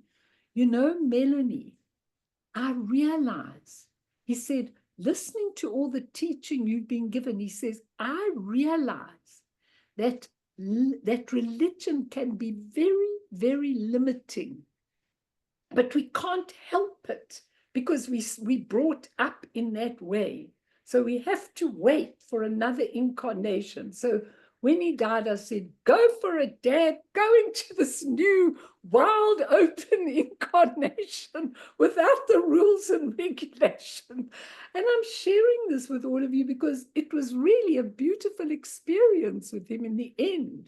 you know, Melanie, I realize, he said, listening to all the teaching you've been given, he says, I realize that religion can be very, very limiting, but we can't help it because we brought up in that way. So we have to wait for another incarnation. So when he died, I said, go for it, Dad, go into this new, wild, open incarnation without the rules and regulation. And I'm sharing this with all of you because it was really a beautiful experience with him in the end.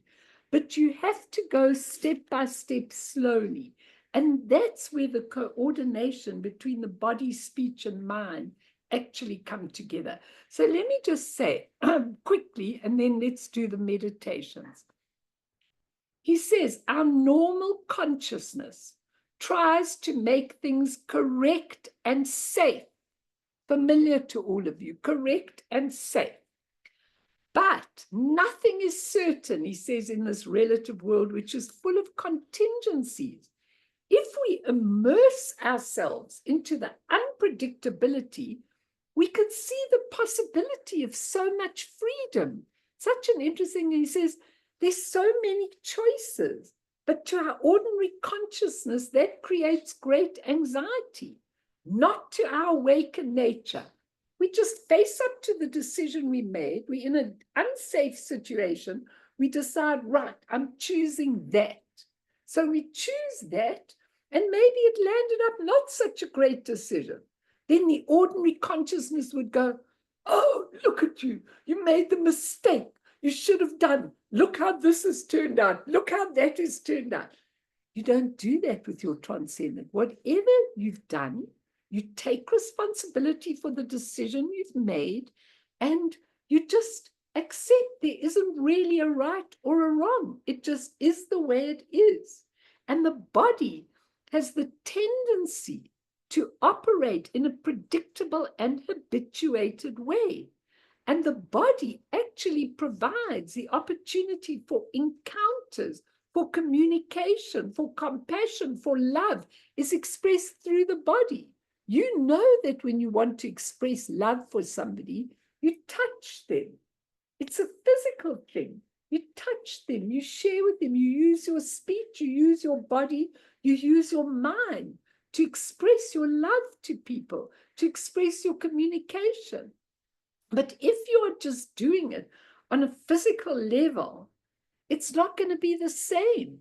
But you have to go step by step slowly. And that's where the coordination between the body, speech, and mind actually come together. So let me just say quickly, and then let's do the meditations. He says our normal consciousness tries to make things correct and safe, familiar to all of you, correct and safe. But nothing is certain, he says, in this relative world, which is full of contingencies. If we immerse ourselves into the unpredictability, we could see the possibility of so much freedom. Such an interesting, he says, there's so many choices, but to our ordinary consciousness, that creates great anxiety, not to our awakened nature. We just face up to the decision we made. We're in an unsafe situation. We decide, right, I'm choosing that. So we choose that, and maybe it landed up not such a great decision. Then the ordinary consciousness would go, oh, look at you. You made the mistake. You should have done. Look how this has turned out. Look how that has turned out. You don't do that with your transcendent. Whatever you've done, you take responsibility for the decision you've made, and you just accept there isn't really a right or a wrong. It just is the way it is. And the body has the tendency to operate in a predictable and habituated way. And the body actually provides the opportunity for encounters, for communication, for compassion, for love is expressed through the body. You know that when you want to express love for somebody, you touch them. It's a physical thing. You touch them, you share with them, you use your speech, you use your body, you use your mind to express your love to people, to express your communication. But if you're just doing it on a physical level, it's not going to be the same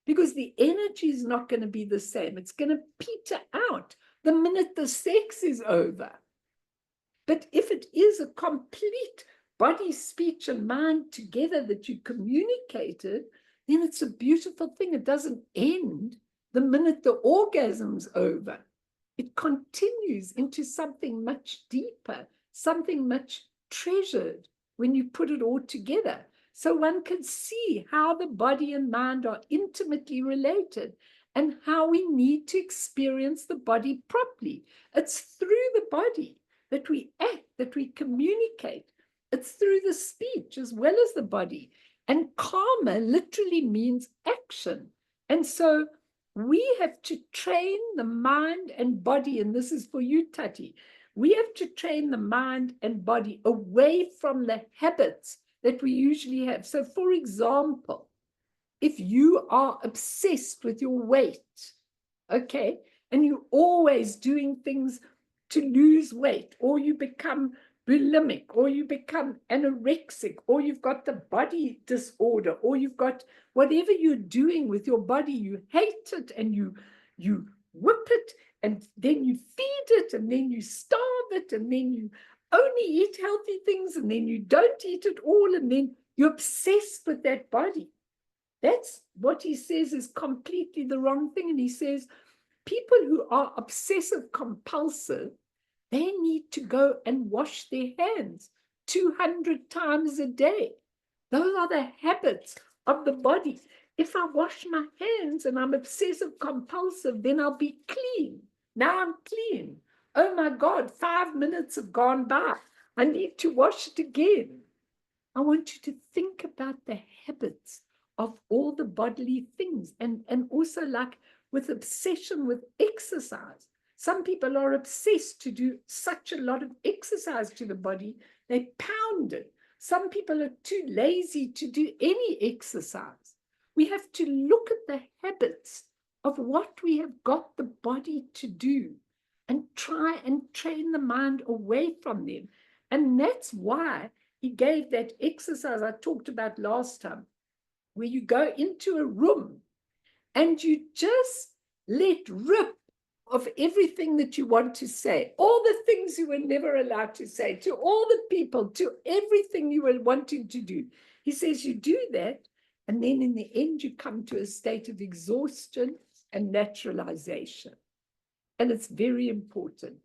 because the energy is not going to be the same. It's going to peter out the minute the sex is over. But if it is a complete body, speech, and mind together that you communicated, then it's a beautiful thing. It doesn't end the minute the orgasm's over. It continues into something much deeper, something much treasured when you put it all together. So one can see how the body and mind are intimately related and how we need to experience the body properly. It's through the body that we act, that we communicate. It's through the speech as well as the body. And karma literally means action. And so we have to train the mind and body, and this is for you, Tati. We have to train the mind and body away from the habits that we usually have. So, for example, if you are obsessed with your weight, okay, and you're always doing things to lose weight, or you become bulimic, or you become anorexic, or you've got the body disorder, or you've got whatever you're doing with your body, you hate it and you whip it, and then you feed it, and then you starve it, and then you only eat healthy things, and then you don't eat it all, and then you're obsessed with that body. That's what he says is completely the wrong thing. And he says people who are obsessive compulsive, they need to go and wash their hands 200 times a day. Those are the habits of the body. If I wash my hands and I'm obsessive compulsive, then I'll be clean. Now I'm clean. Oh my God, 5 minutes have gone by. I need to wash it again. I want you to think about the habits of all the bodily things, and also like with obsession with exercise. Some people are obsessed to do such a lot of exercise to the body, they pound it. Some people are too lazy to do any exercise. We have to look at the habits of what we have got the body to do and try and train the mind away from them. And that's why he gave that exercise I talked about last time, where you go into a room and you just let rip of everything that you want to say, all the things you were never allowed to say, to all the people, to everything you were wanting to do. He says you do that, and then in the end you come to a state of exhaustion and naturalization. And it's very important.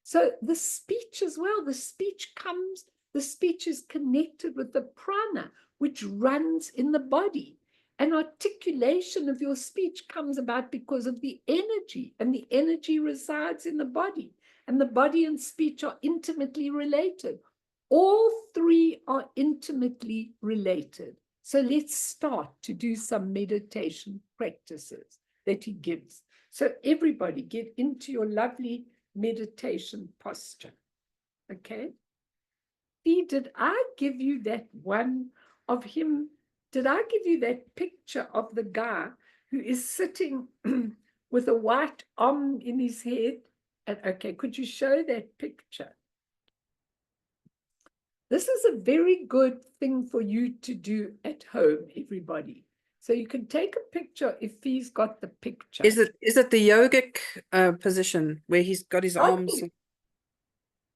So the speech as well, the speech is connected with the prana, which runs in the body. And articulation of your speech comes about because of the energy, and the energy resides in the body. And the body and speech are intimately related. All three are intimately related. So let's start to do some meditation practices that he gives. So everybody get into your lovely meditation posture. Okay? Did I give you that one of him? Did I give you that picture of the guy who is sitting with a white in his head? And okay, could you show that picture? This is a very good thing for you to do at home, everybody. So you can take a picture if he's got the picture. Is it the yogic position where he's got his arms? Okay.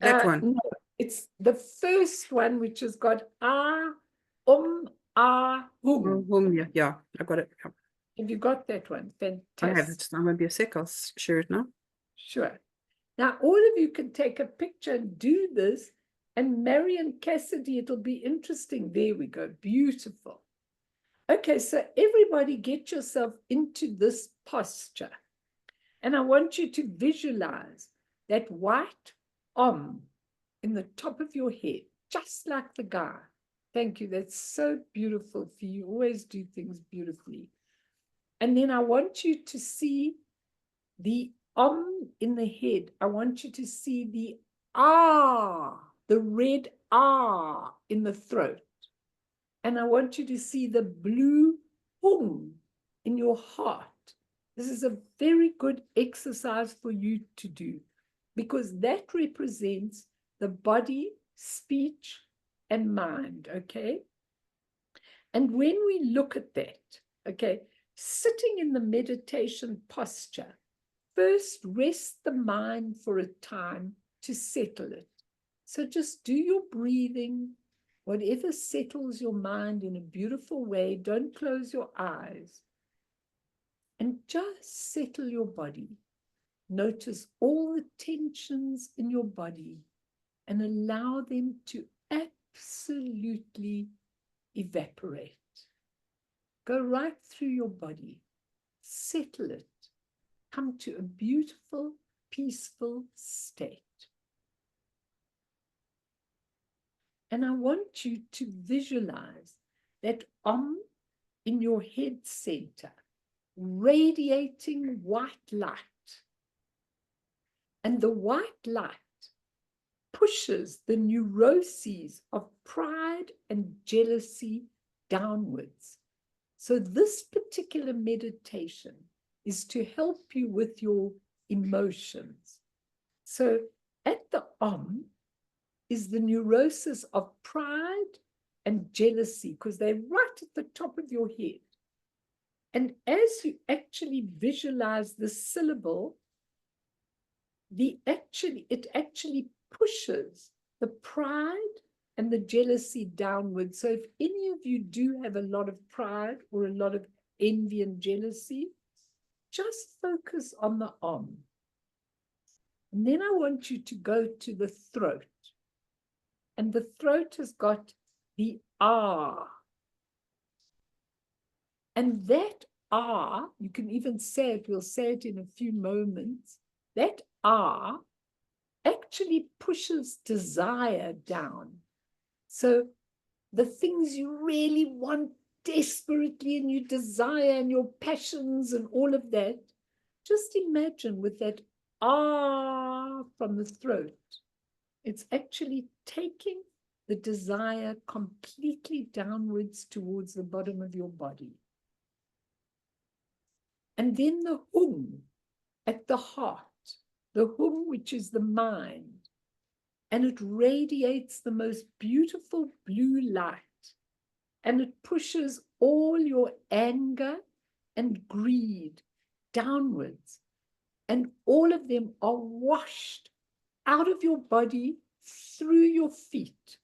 That one. No, it's the first one, which has got hum. Yeah, I got it. Yeah. Have you got that one? Fantastic. I have it. Now maybe a sec. I'll share it now. Sure. Now, all of you can take a picture and do this. And Marion Cassidy, it'll be interesting. There we go. Beautiful. Okay, so everybody get yourself into this posture. And I want you to visualize that white in the top of your head, just like the guy. Thank you. That's so beautiful for you. Always do things beautifully. And then I want you to see the in the head. I want you to see the the red in the throat. And I want you to see the blue hung in your heart. This is a very good exercise for you to do, because that represents the body, speech, and mind, okay? And when we look at that, okay, sitting in the meditation posture, first rest the mind for a time to settle it. So just do your breathing, whatever settles your mind in a beautiful way. Don't close your eyes. And just settle your body. Notice all the tensions in your body and allow them to absolutely evaporate. Go right through your body. Settle it. Come to a beautiful, peaceful state. And I want you to visualize that in your head center, radiating white light. And the white light pushes the neuroses of pride and jealousy downwards. So this particular meditation is to help you with your emotions. So at the is the neurosis of pride and jealousy, because they're right at the top of your head. And as you actually visualize the syllable, it actually pushes the pride and the jealousy downwards. So if any of you do have a lot of pride or a lot of envy and jealousy, just focus on the And then I want you to go to the throat. And the throat has got the And that you can even say it, we'll say it in a few moments, that actually pushes desire down. So the things you really want desperately and you desire and your passions and all of that, just imagine with that ah from the throat, it's actually taking the desire completely downwards towards the bottom of your body. And then the hum at the heart, the hum which is the mind, and it radiates the most beautiful blue light, and it pushes all your anger and greed downwards, and all of them are washed out of your body through your feet.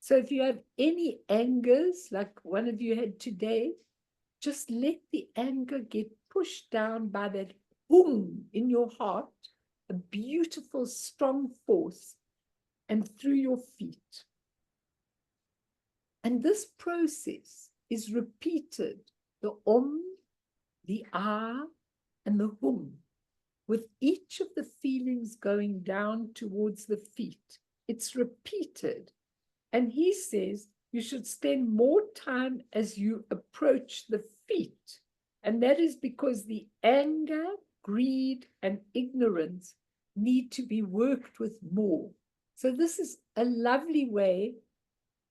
So if you have any angers, like one of you had today, just let the anger get pushed down by that hum in your heart, a beautiful, strong force, and through your feet. And this process is repeated, the the ah, and the hum, with each of the feelings going down towards the feet. It's repeated. And he says you should spend more time as you approach the feet. And that is because the anger, greed, and ignorance need to be worked with more. So this is a lovely way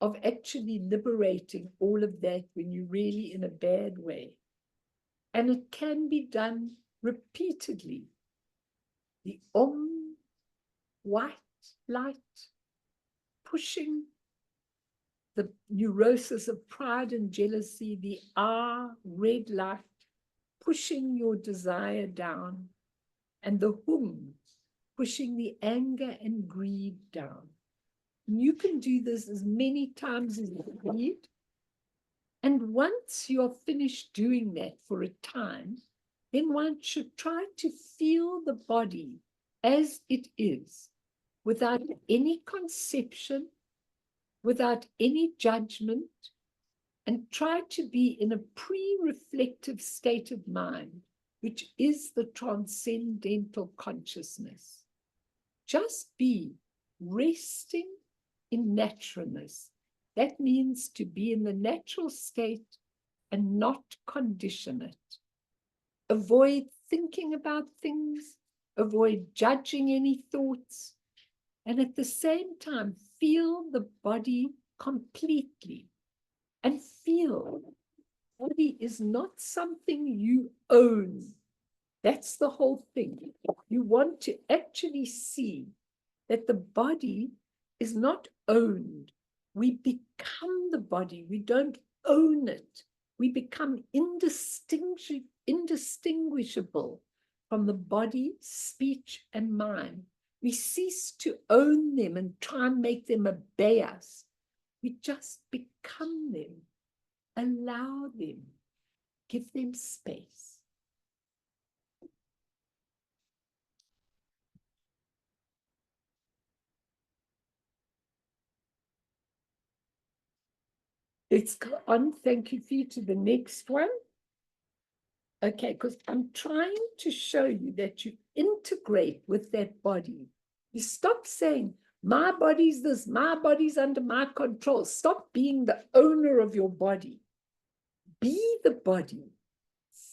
of actually liberating all of that when you're really in a bad way. And it can be done repeatedly. The white light, pushing the neurosis of pride and jealousy, the red light, pushing your desire down, and the hum, pushing the anger and greed down. And you can do this as many times as you need. And once you're finished doing that for a time, then one should try to feel the body as it is, without any conception, without any judgment, and try to be in a pre-reflective state of mind, which is the transcendental consciousness. Just be resting in naturalness. That means to be in the natural state and not condition it. Avoid thinking about things, avoid judging any thoughts, and at the same time, feel the body completely. And feel the body is not something you own. That's the whole thing. You want to actually see that the body is not owned. We become the body. We don't own it. We become indistinguishable from the body, speech, and mind. We cease to own them and try and make them obey us. We just become them, allow them, give them space. Let's go on, thank you, Fee, to the next one. Okay, because I'm trying to show you that you integrate with that body. You stop saying, my body's this, my body's under my control. Stop being the owner of your body. Be the body.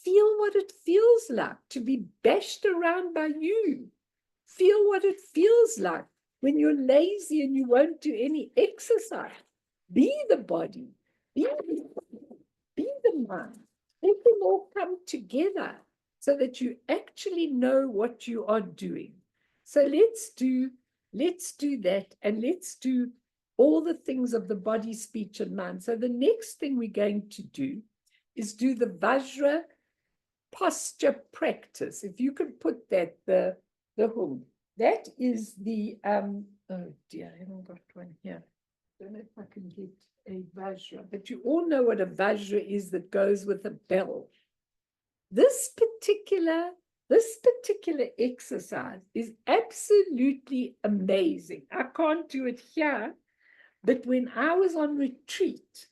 Feel what it feels like to be bashed around by you. Feel what it feels like when you're lazy and you won't do any exercise. Be the body. Be the mind. Let them all come together so that you actually know what you are doing. So let's do that, and let's do all the things of the body, speech, and mind. So the next thing we're going to do is do the Vajra posture practice. If you could put that, the hum. That is the, oh dear, I haven't got one here. I don't know if I can get a Vajra, but you all know what a Vajra is that goes with a bell. This particular exercise is absolutely amazing. I can't do it here, but when I was on retreat,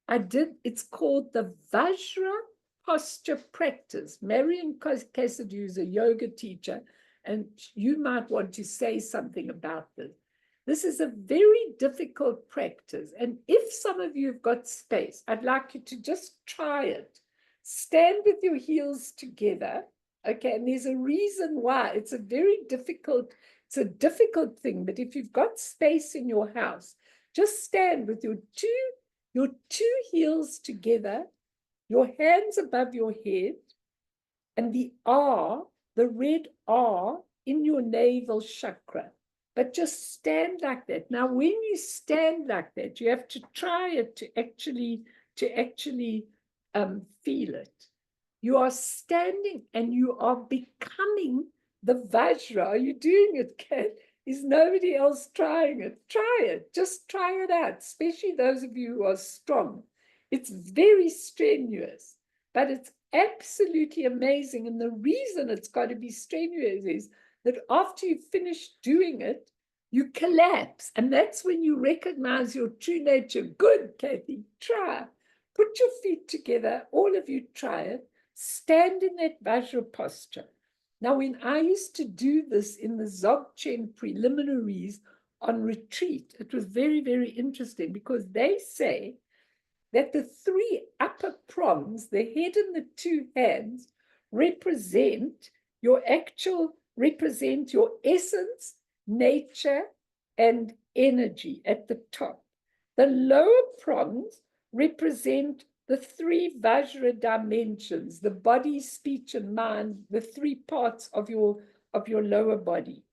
it's called the Vajra posture practice. Marion Cassidy is a yoga teacher, and you might want to say something about this. This is a very difficult practice. And if some of you have got space, I'd like you to just try it. Stand with your heels together. Okay, and there's a reason why. It's a difficult thing, but if you've got space in your house, just stand with your two heels together, your hands above your head, and the red R in your navel chakra. But just stand like that. Now, when you stand like that, you have to try it to actually feel it. You are standing and you are becoming the Vajra. Are you doing it, Kat? Is nobody else trying it? Try it. Just try it out, especially those of you who are strong. It's very strenuous, but it's absolutely amazing. And the reason it's got to be strenuous is that after you finish doing it, you collapse. And that's when you recognize your true nature. Good, Kathy, try. Put your feet together. All of you try it. Stand in that Vajra posture. Now, when I used to do this in the Dzogchen preliminaries on retreat, it was very, very interesting because they say that the three upper prongs, the head and the two hands, represent your essence, nature, and energy at the top. The lower prongs represent the three Vajra dimensions, the body, speech, and mind, the three parts of your lower body.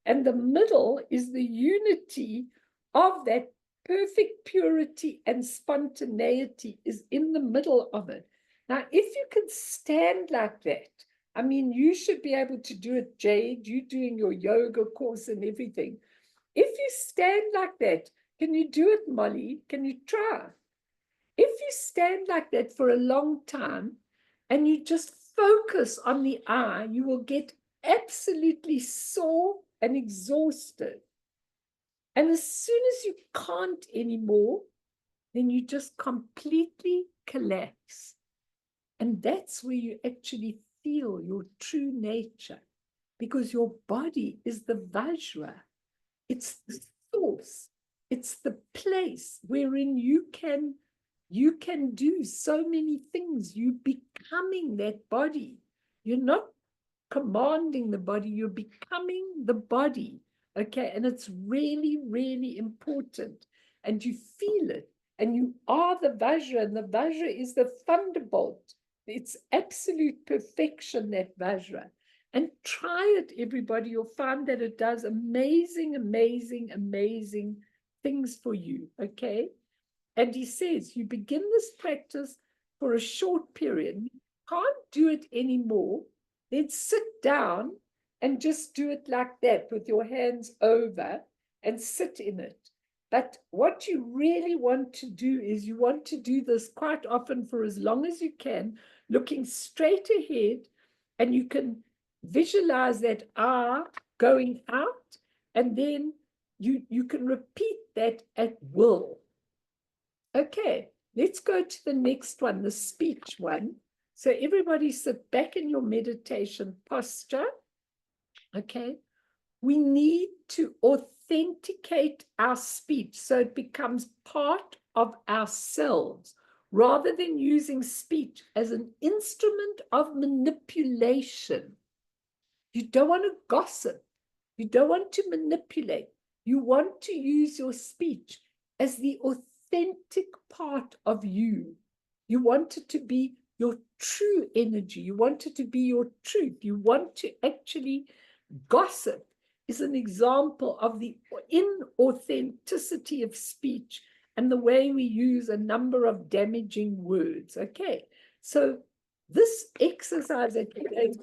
And the middle is the unity of that perfect purity and spontaneity is in the middle of it. Now, if you can stand like that, I mean, you should be able to do it, Jade. You're doing your yoga course and everything. If you stand like that, can you do it, Molly? Can you try? If you stand like that for a long time and you just focus on the eye, you will get absolutely sore and exhausted. And as soon as you can't anymore, then you just completely collapse. And that's where you actually feel your true nature, because your body is the Vajra. It's the source. It's the place wherein you can do so many things. You're becoming that body. You're not commanding the body, you're becoming the body. Okay, and it's really, really important. And you feel it, and you are the Vajra, and the Vajra is the thunderbolt. It's absolute perfection, that Vajra. And try it, everybody. You'll find that it does amazing, amazing, amazing things for you. Okay. And he says, you begin this practice for a short period. You can't do it anymore. Then sit down and just do it like that with your hands over and sit in it. But what you really want to do is you want to do this quite often for as long as you can, looking straight ahead, and you can visualize that eye going out, and then you can repeat that at will. Okay, let's go to the next one, the speech one. So everybody sit back in your meditation posture. Okay, we need to authenticate our speech so it becomes part of ourselves, rather than using speech as an instrument of manipulation. You don't want to gossip. You don't want to manipulate. You want to use your speech as the authentic part of you. You want it to be your true energy. You want it to be your truth. You want to actually gossip is an example of the inauthenticity of speech and the way we use a number of damaging words. Okay, so this exercise that is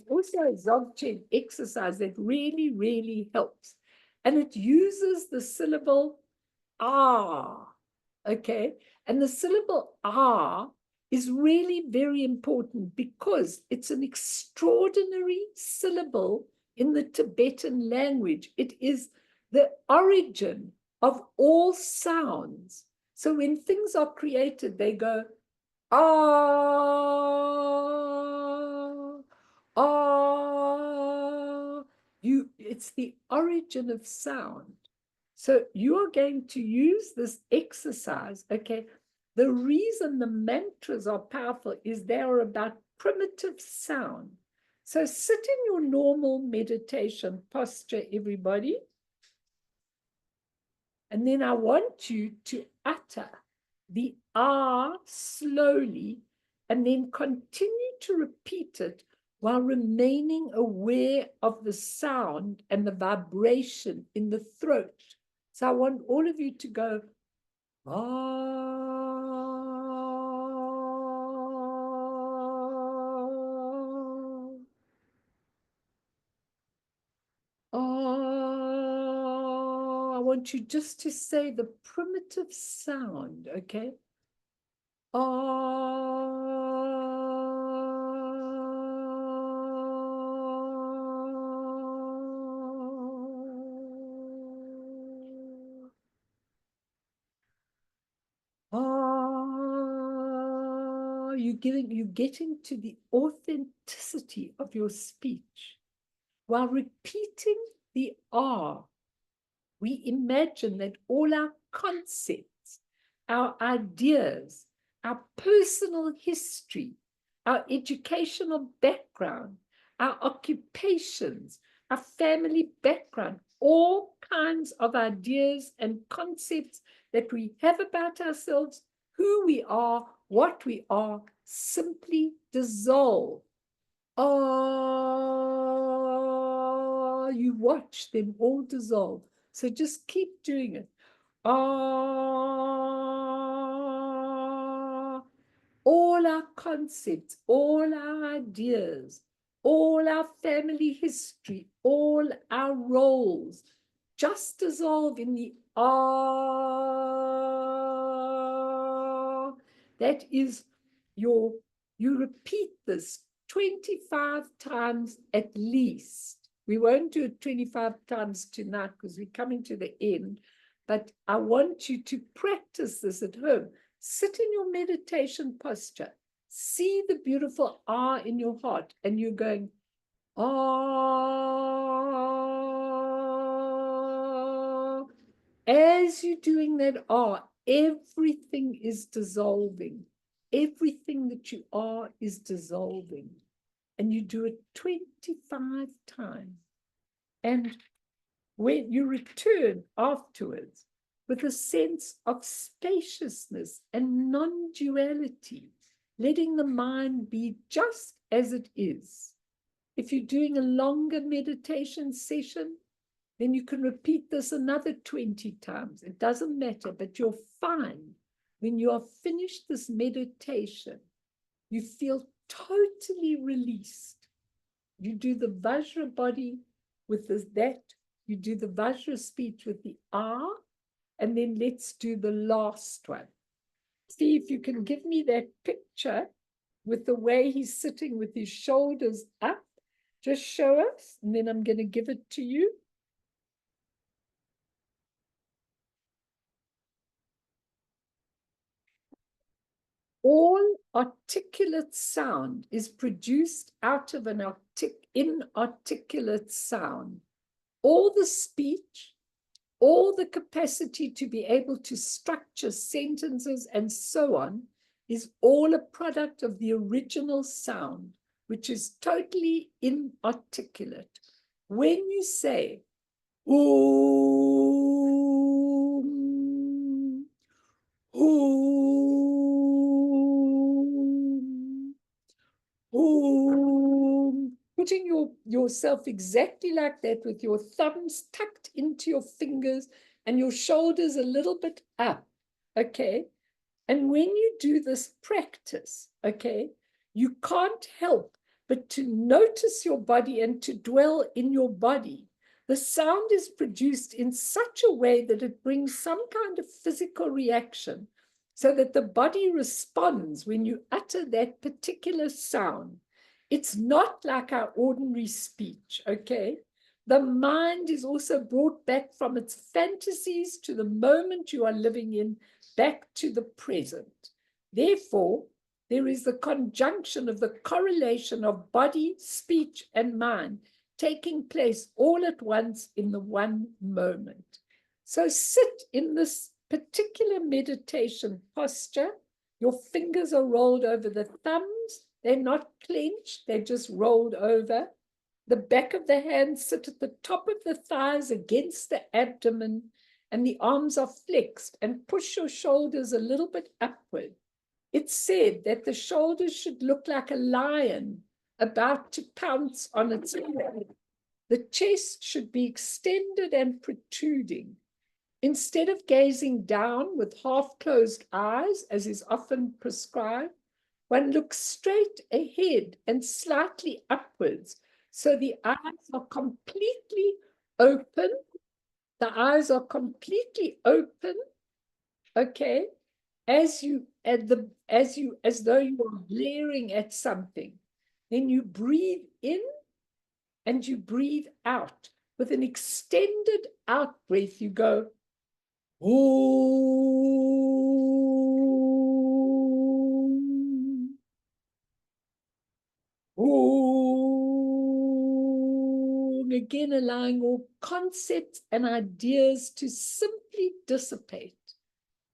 also a Dzogchen exercise that really, really helps. And it uses the syllable ah. Okay, and the syllable ah is really very important because it's an extraordinary syllable in the Tibetan language. It is the origin of all sounds. So when things are created, they go ah, ah. It's the origin of sound. So you are going to use this exercise, okay? The reason the mantras are powerful is they are about primitive sound. So sit in your normal meditation posture, everybody. And then I want you to utter the R slowly and then continue to repeat it while remaining aware of the sound and the vibration in the throat. So I want all of you to go, ah. Oh, I want you just to say the primitive sound, okay? Oh. Oh, you're getting to the authenticity of your speech. While repeating the R, we imagine that all our concepts, our ideas, our personal history, our educational background, our occupations, our family background, all kinds of ideas and concepts that we have about ourselves, who we are, what we are, simply dissolve. Oh, you watch them all dissolve. So just keep doing it. Ah, all our concepts, all our ideas, all our family history, all our roles, just dissolve in the ah. That is you repeat this 25 times at least. We won't do it 25 times tonight because we're coming to the end, but I want you to practice this at home. Sit in your meditation posture. See the beautiful ah in your heart, and you're going, ah. As you're doing that ah, everything is dissolving. Everything that you are is dissolving. And you do it 25 times. And when you return afterwards with a sense of spaciousness and non-duality, letting the mind be just as it is. If you're doing a longer meditation session, then you can repeat this another 20 times. It doesn't matter, but you'll find when you are finished this meditation, you feel totally released. You do the Vajra body with that. You do the Vajra speech with the R, and then let's do the last one. See if you can give me that picture with the way he's sitting with his shoulders up. Just show us, and then I'm going to give it to you. All articulate sound is produced out of an inarticulate sound. All the speech, all the capacity to be able to structure sentences and so on is all a product of the original sound, which is totally inarticulate. When you say, Om, Om, Om, putting yourself exactly like that with your thumbs tucked into your fingers and your shoulders a little bit up, okay? And when you do this practice, okay, you can't help but to notice your body and to dwell in your body. The sound is produced in such a way that it brings some kind of physical reaction so that the body responds when you utter that particular sound. It's not like our ordinary speech, okay? The mind is also brought back from its fantasies to the moment you are living in, back to the present. Therefore, there is the conjunction of the correlation of body, speech, and mind taking place all at once in the one moment. So sit in this particular meditation posture. Your fingers are rolled over the thumbs. They're not clenched, they're just rolled over. The back of the hands sit at the top of the thighs against the abdomen, and the arms are flexed, and push your shoulders a little bit upward. It's said that the shoulders should look like a lion about to pounce on its prey. The chest should be extended and protruding. Instead of gazing down with half-closed eyes, as is often prescribed, one looks straight ahead and slightly upwards, so the eyes are completely open. The eyes are completely open, okay, as though you are glaring at something. Then you breathe in and you breathe out. With an extended out breath, you go, Om. Om. Again, allowing all concepts and ideas to simply dissipate.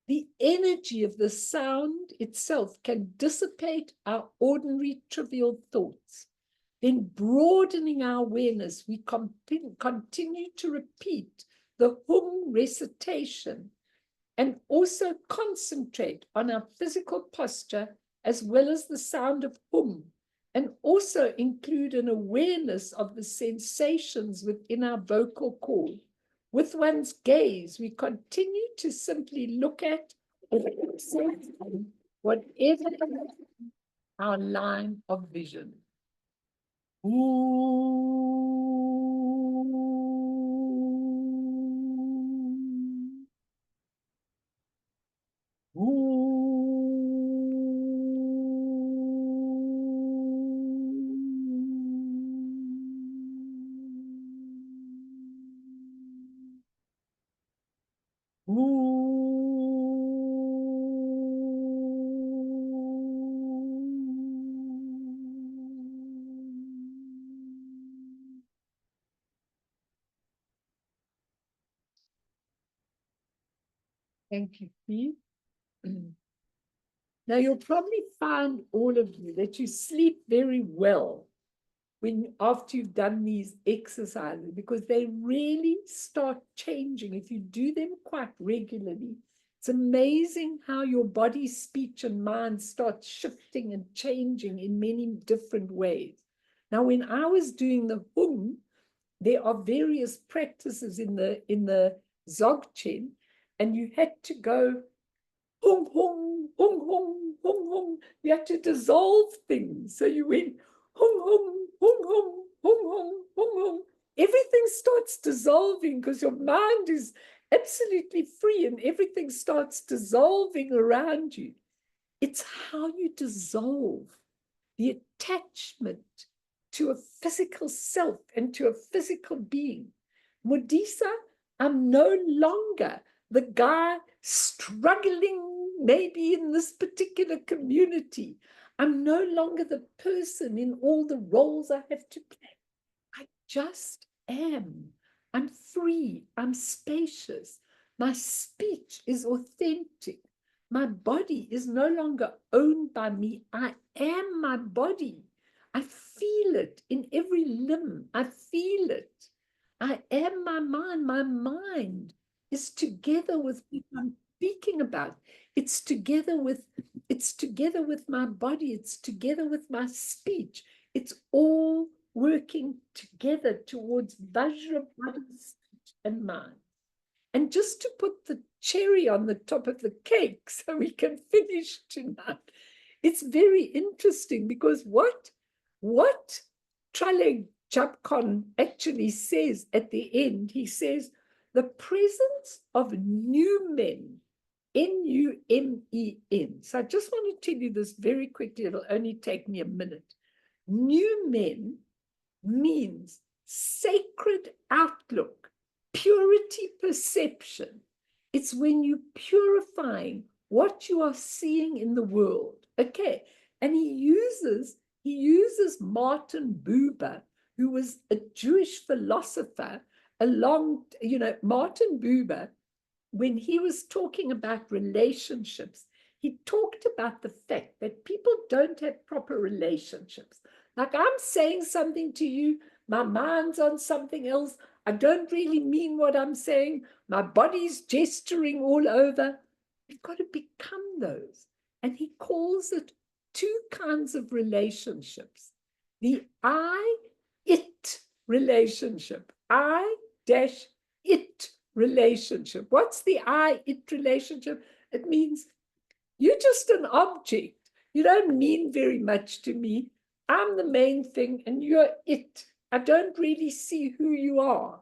The energy of the sound itself can dissipate our ordinary trivial thoughts. Then, broadening our awareness, we continue to repeat the hum recitation and also concentrate on our physical posture as well as the sound of hum, and also include an awareness of the sensations within our vocal cord. With one's gaze, we continue to simply look at or accept whatever our line of vision. Ooh. Thank you, Steve. Now, you'll probably find, all of you, that you sleep very well after you've done these exercises, because they really start changing if you do them quite regularly. It's amazing how your body, speech, and mind start shifting and changing in many different ways. Now, when I was doing the hum, there are various practices in the Dzogchen, and you had to go hum, hum, hum, hum, hum, hum. You had to dissolve things. So you went hum, hum, hum, hum, hum, hum, hum, hum. Everything starts dissolving because your mind is absolutely free and everything starts dissolving around you. It's how you dissolve the attachment to a physical self and to a physical being. Mudisa, I'm no longer the guy struggling maybe in this particular community. I'm no longer the person in all the roles I have to play. I just am. I'm free. I'm spacious. My speech is authentic. My body is no longer owned by me. I am my body. I feel it in every limb. I feel it. I am my mind. My mind is together with what I'm speaking about. It's together with my body. It's together with my speech. It's all working together towards Vajra body, speech, and mind. And just to put the cherry on the top of the cake so we can finish tonight, it's very interesting because what Traleg Japkon actually says at the end, he says, the presence of new men, N-U-M-E-N. So I just want to tell you this very quickly. It'll only take me a minute. New men means sacred outlook, purity perception. It's when you're purifying what you are seeing in the world. Okay. And he uses Martin Buber, who was a Jewish philosopher Martin Buber when he was talking about relationships, he talked about the fact that people don't have proper relationships. Like I'm saying something to you, my mind's on something else. I don't really mean what I'm saying. My body's gesturing all over. We've got to become those. And he calls it two kinds of relationships. The I-it relationship. I-it relationship. What's the I-it relationship? It means you're just an object. You don't mean very much to me. I'm the main thing and you're it. I don't really see who you are.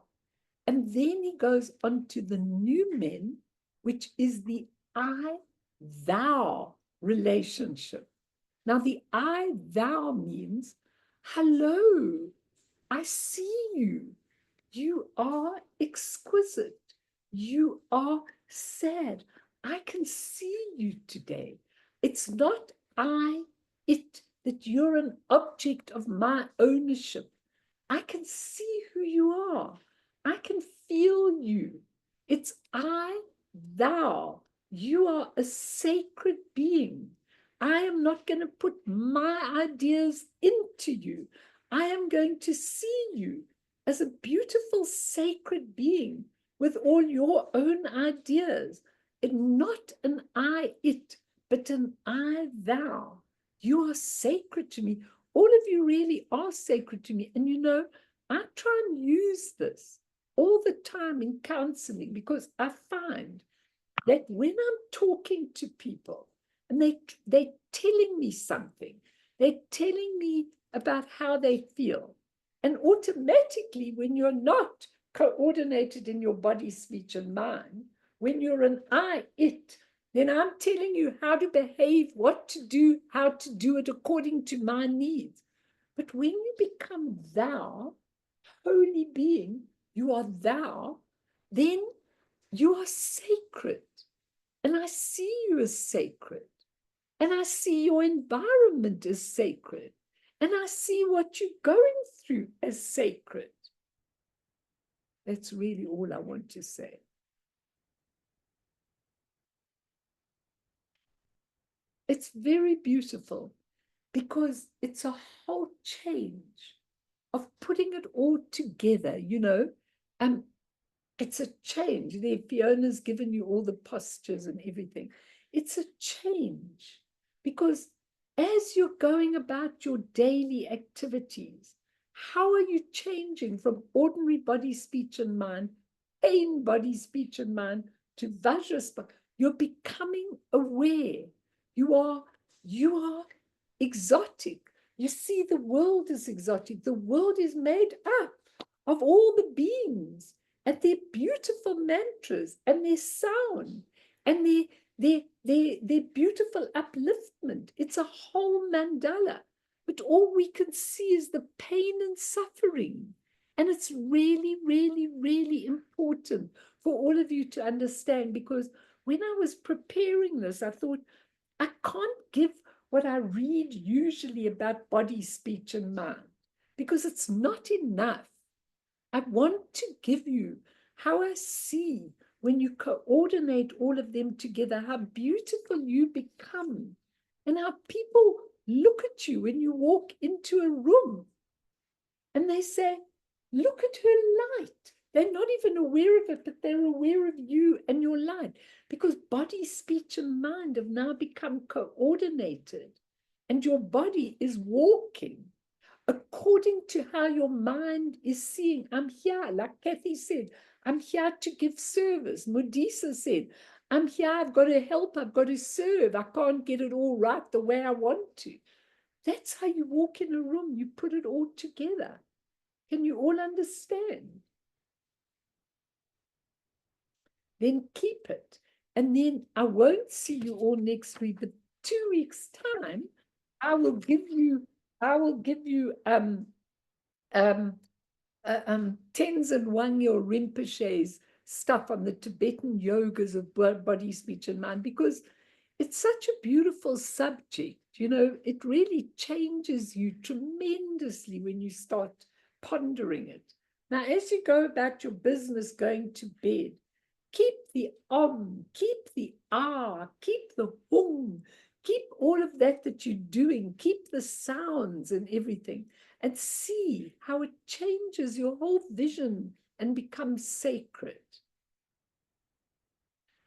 And then he goes on to the new men, which is the I-thou relationship. Now, the I-thou means, hello, I see you. You are exquisite. You are sad. I can see you today. It's not it, that you're an object of my ownership. I can see who you are. I can feel you. It's thou. You are a sacred being. I am not going to put my ideas into you. I am going to see you as a beautiful, sacred being with all your own ideas. And not an I-it, but an I-thou. You are sacred to me. All of you really are sacred to me. And you know, I try and use this all the time in counseling because I find that when I'm talking to people and they're telling me something, they're telling me about how they feel. And automatically, when you're not coordinated in your body, speech, and mind, when you're an I-it, then I'm telling you how to behave, what to do, how to do it according to my needs. But when you become thou, holy being, you are thou, then you are sacred. And I see you as sacred. And I see your environment as sacred. And I see what you're going through as sacred. That's really all I want to say. It's very beautiful because it's a whole change of putting it all together, you know. It's a change. The Fiona's given you all the postures and everything. It's a change because as you're going about your daily activities, how are you changing from ordinary body, speech, and mind, pain, body, speech, and mind, to Vajraspati? You're becoming aware. You are exotic. You see, the world is exotic. The world is made up of all the beings and their beautiful mantras and their sound and their beautiful upliftment. It's a whole mandala, but all we can see is the pain and suffering. And it's really, really, really important for all of you to understand, because when I was preparing this, I thought, I can't give what I read usually about body, speech, and mind, because it's not enough. I want to give you how I see when you coordinate all of them together, how beautiful you become, and how people look at you when you walk into a room and they say, look at her light. They're not even aware of it, but they're aware of you and your light, because body, speech, and mind have now become coordinated, and your body is walking according to how your mind is seeing. I'm here, like Kathy said, I'm here to give service. Mudisa said, I'm here, I've got to help, I've got to serve. I can't get it all right the way I want to. That's how you walk in a room. You put it all together. Can you all understand? Then keep it. And then I won't see you all next week, but 2 weeks' time, I will give you Tenzin Wangyal Rinpoche's stuff on the Tibetan yogas of body, speech, and mind, because it's such a beautiful subject. You know, it really changes you tremendously when you start pondering it. Now, as you go about your business, going to bed, keep the keep the keep the hum, keep all of that you're doing, keep the sounds and everything, and see how it changes your whole vision and becomes sacred.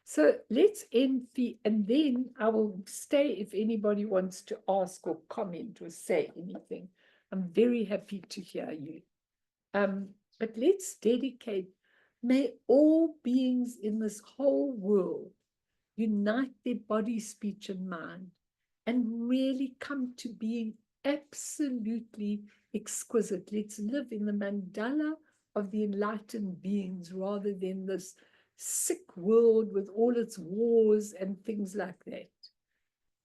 So let's end and then I will stay if anybody wants to ask or comment or say anything. I'm very happy to hear you. But let's dedicate, may all beings in this whole world unite their body, speech, and mind, and really come to being absolutely exquisite. Let's live in the mandala of the enlightened beings rather than this sick world with all its wars and things like that.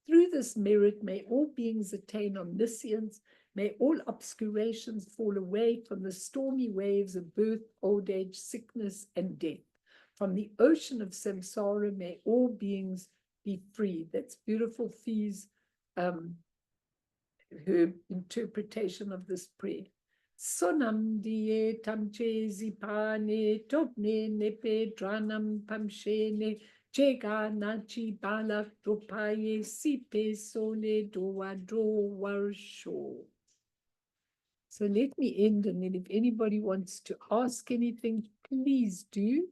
Through this merit, may all beings attain omniscience, may all obscurations fall away from the stormy waves of birth, old age, sickness, and death. From the ocean of samsara, may all beings be free. That's beautiful Fee's, her interpretation of this prayer. Sonam die tamche zipane topne nepe dranam pamshene jega nachi balak dopaye sipe sole doa do warsho. So let me end, and then if anybody wants to ask anything, please do.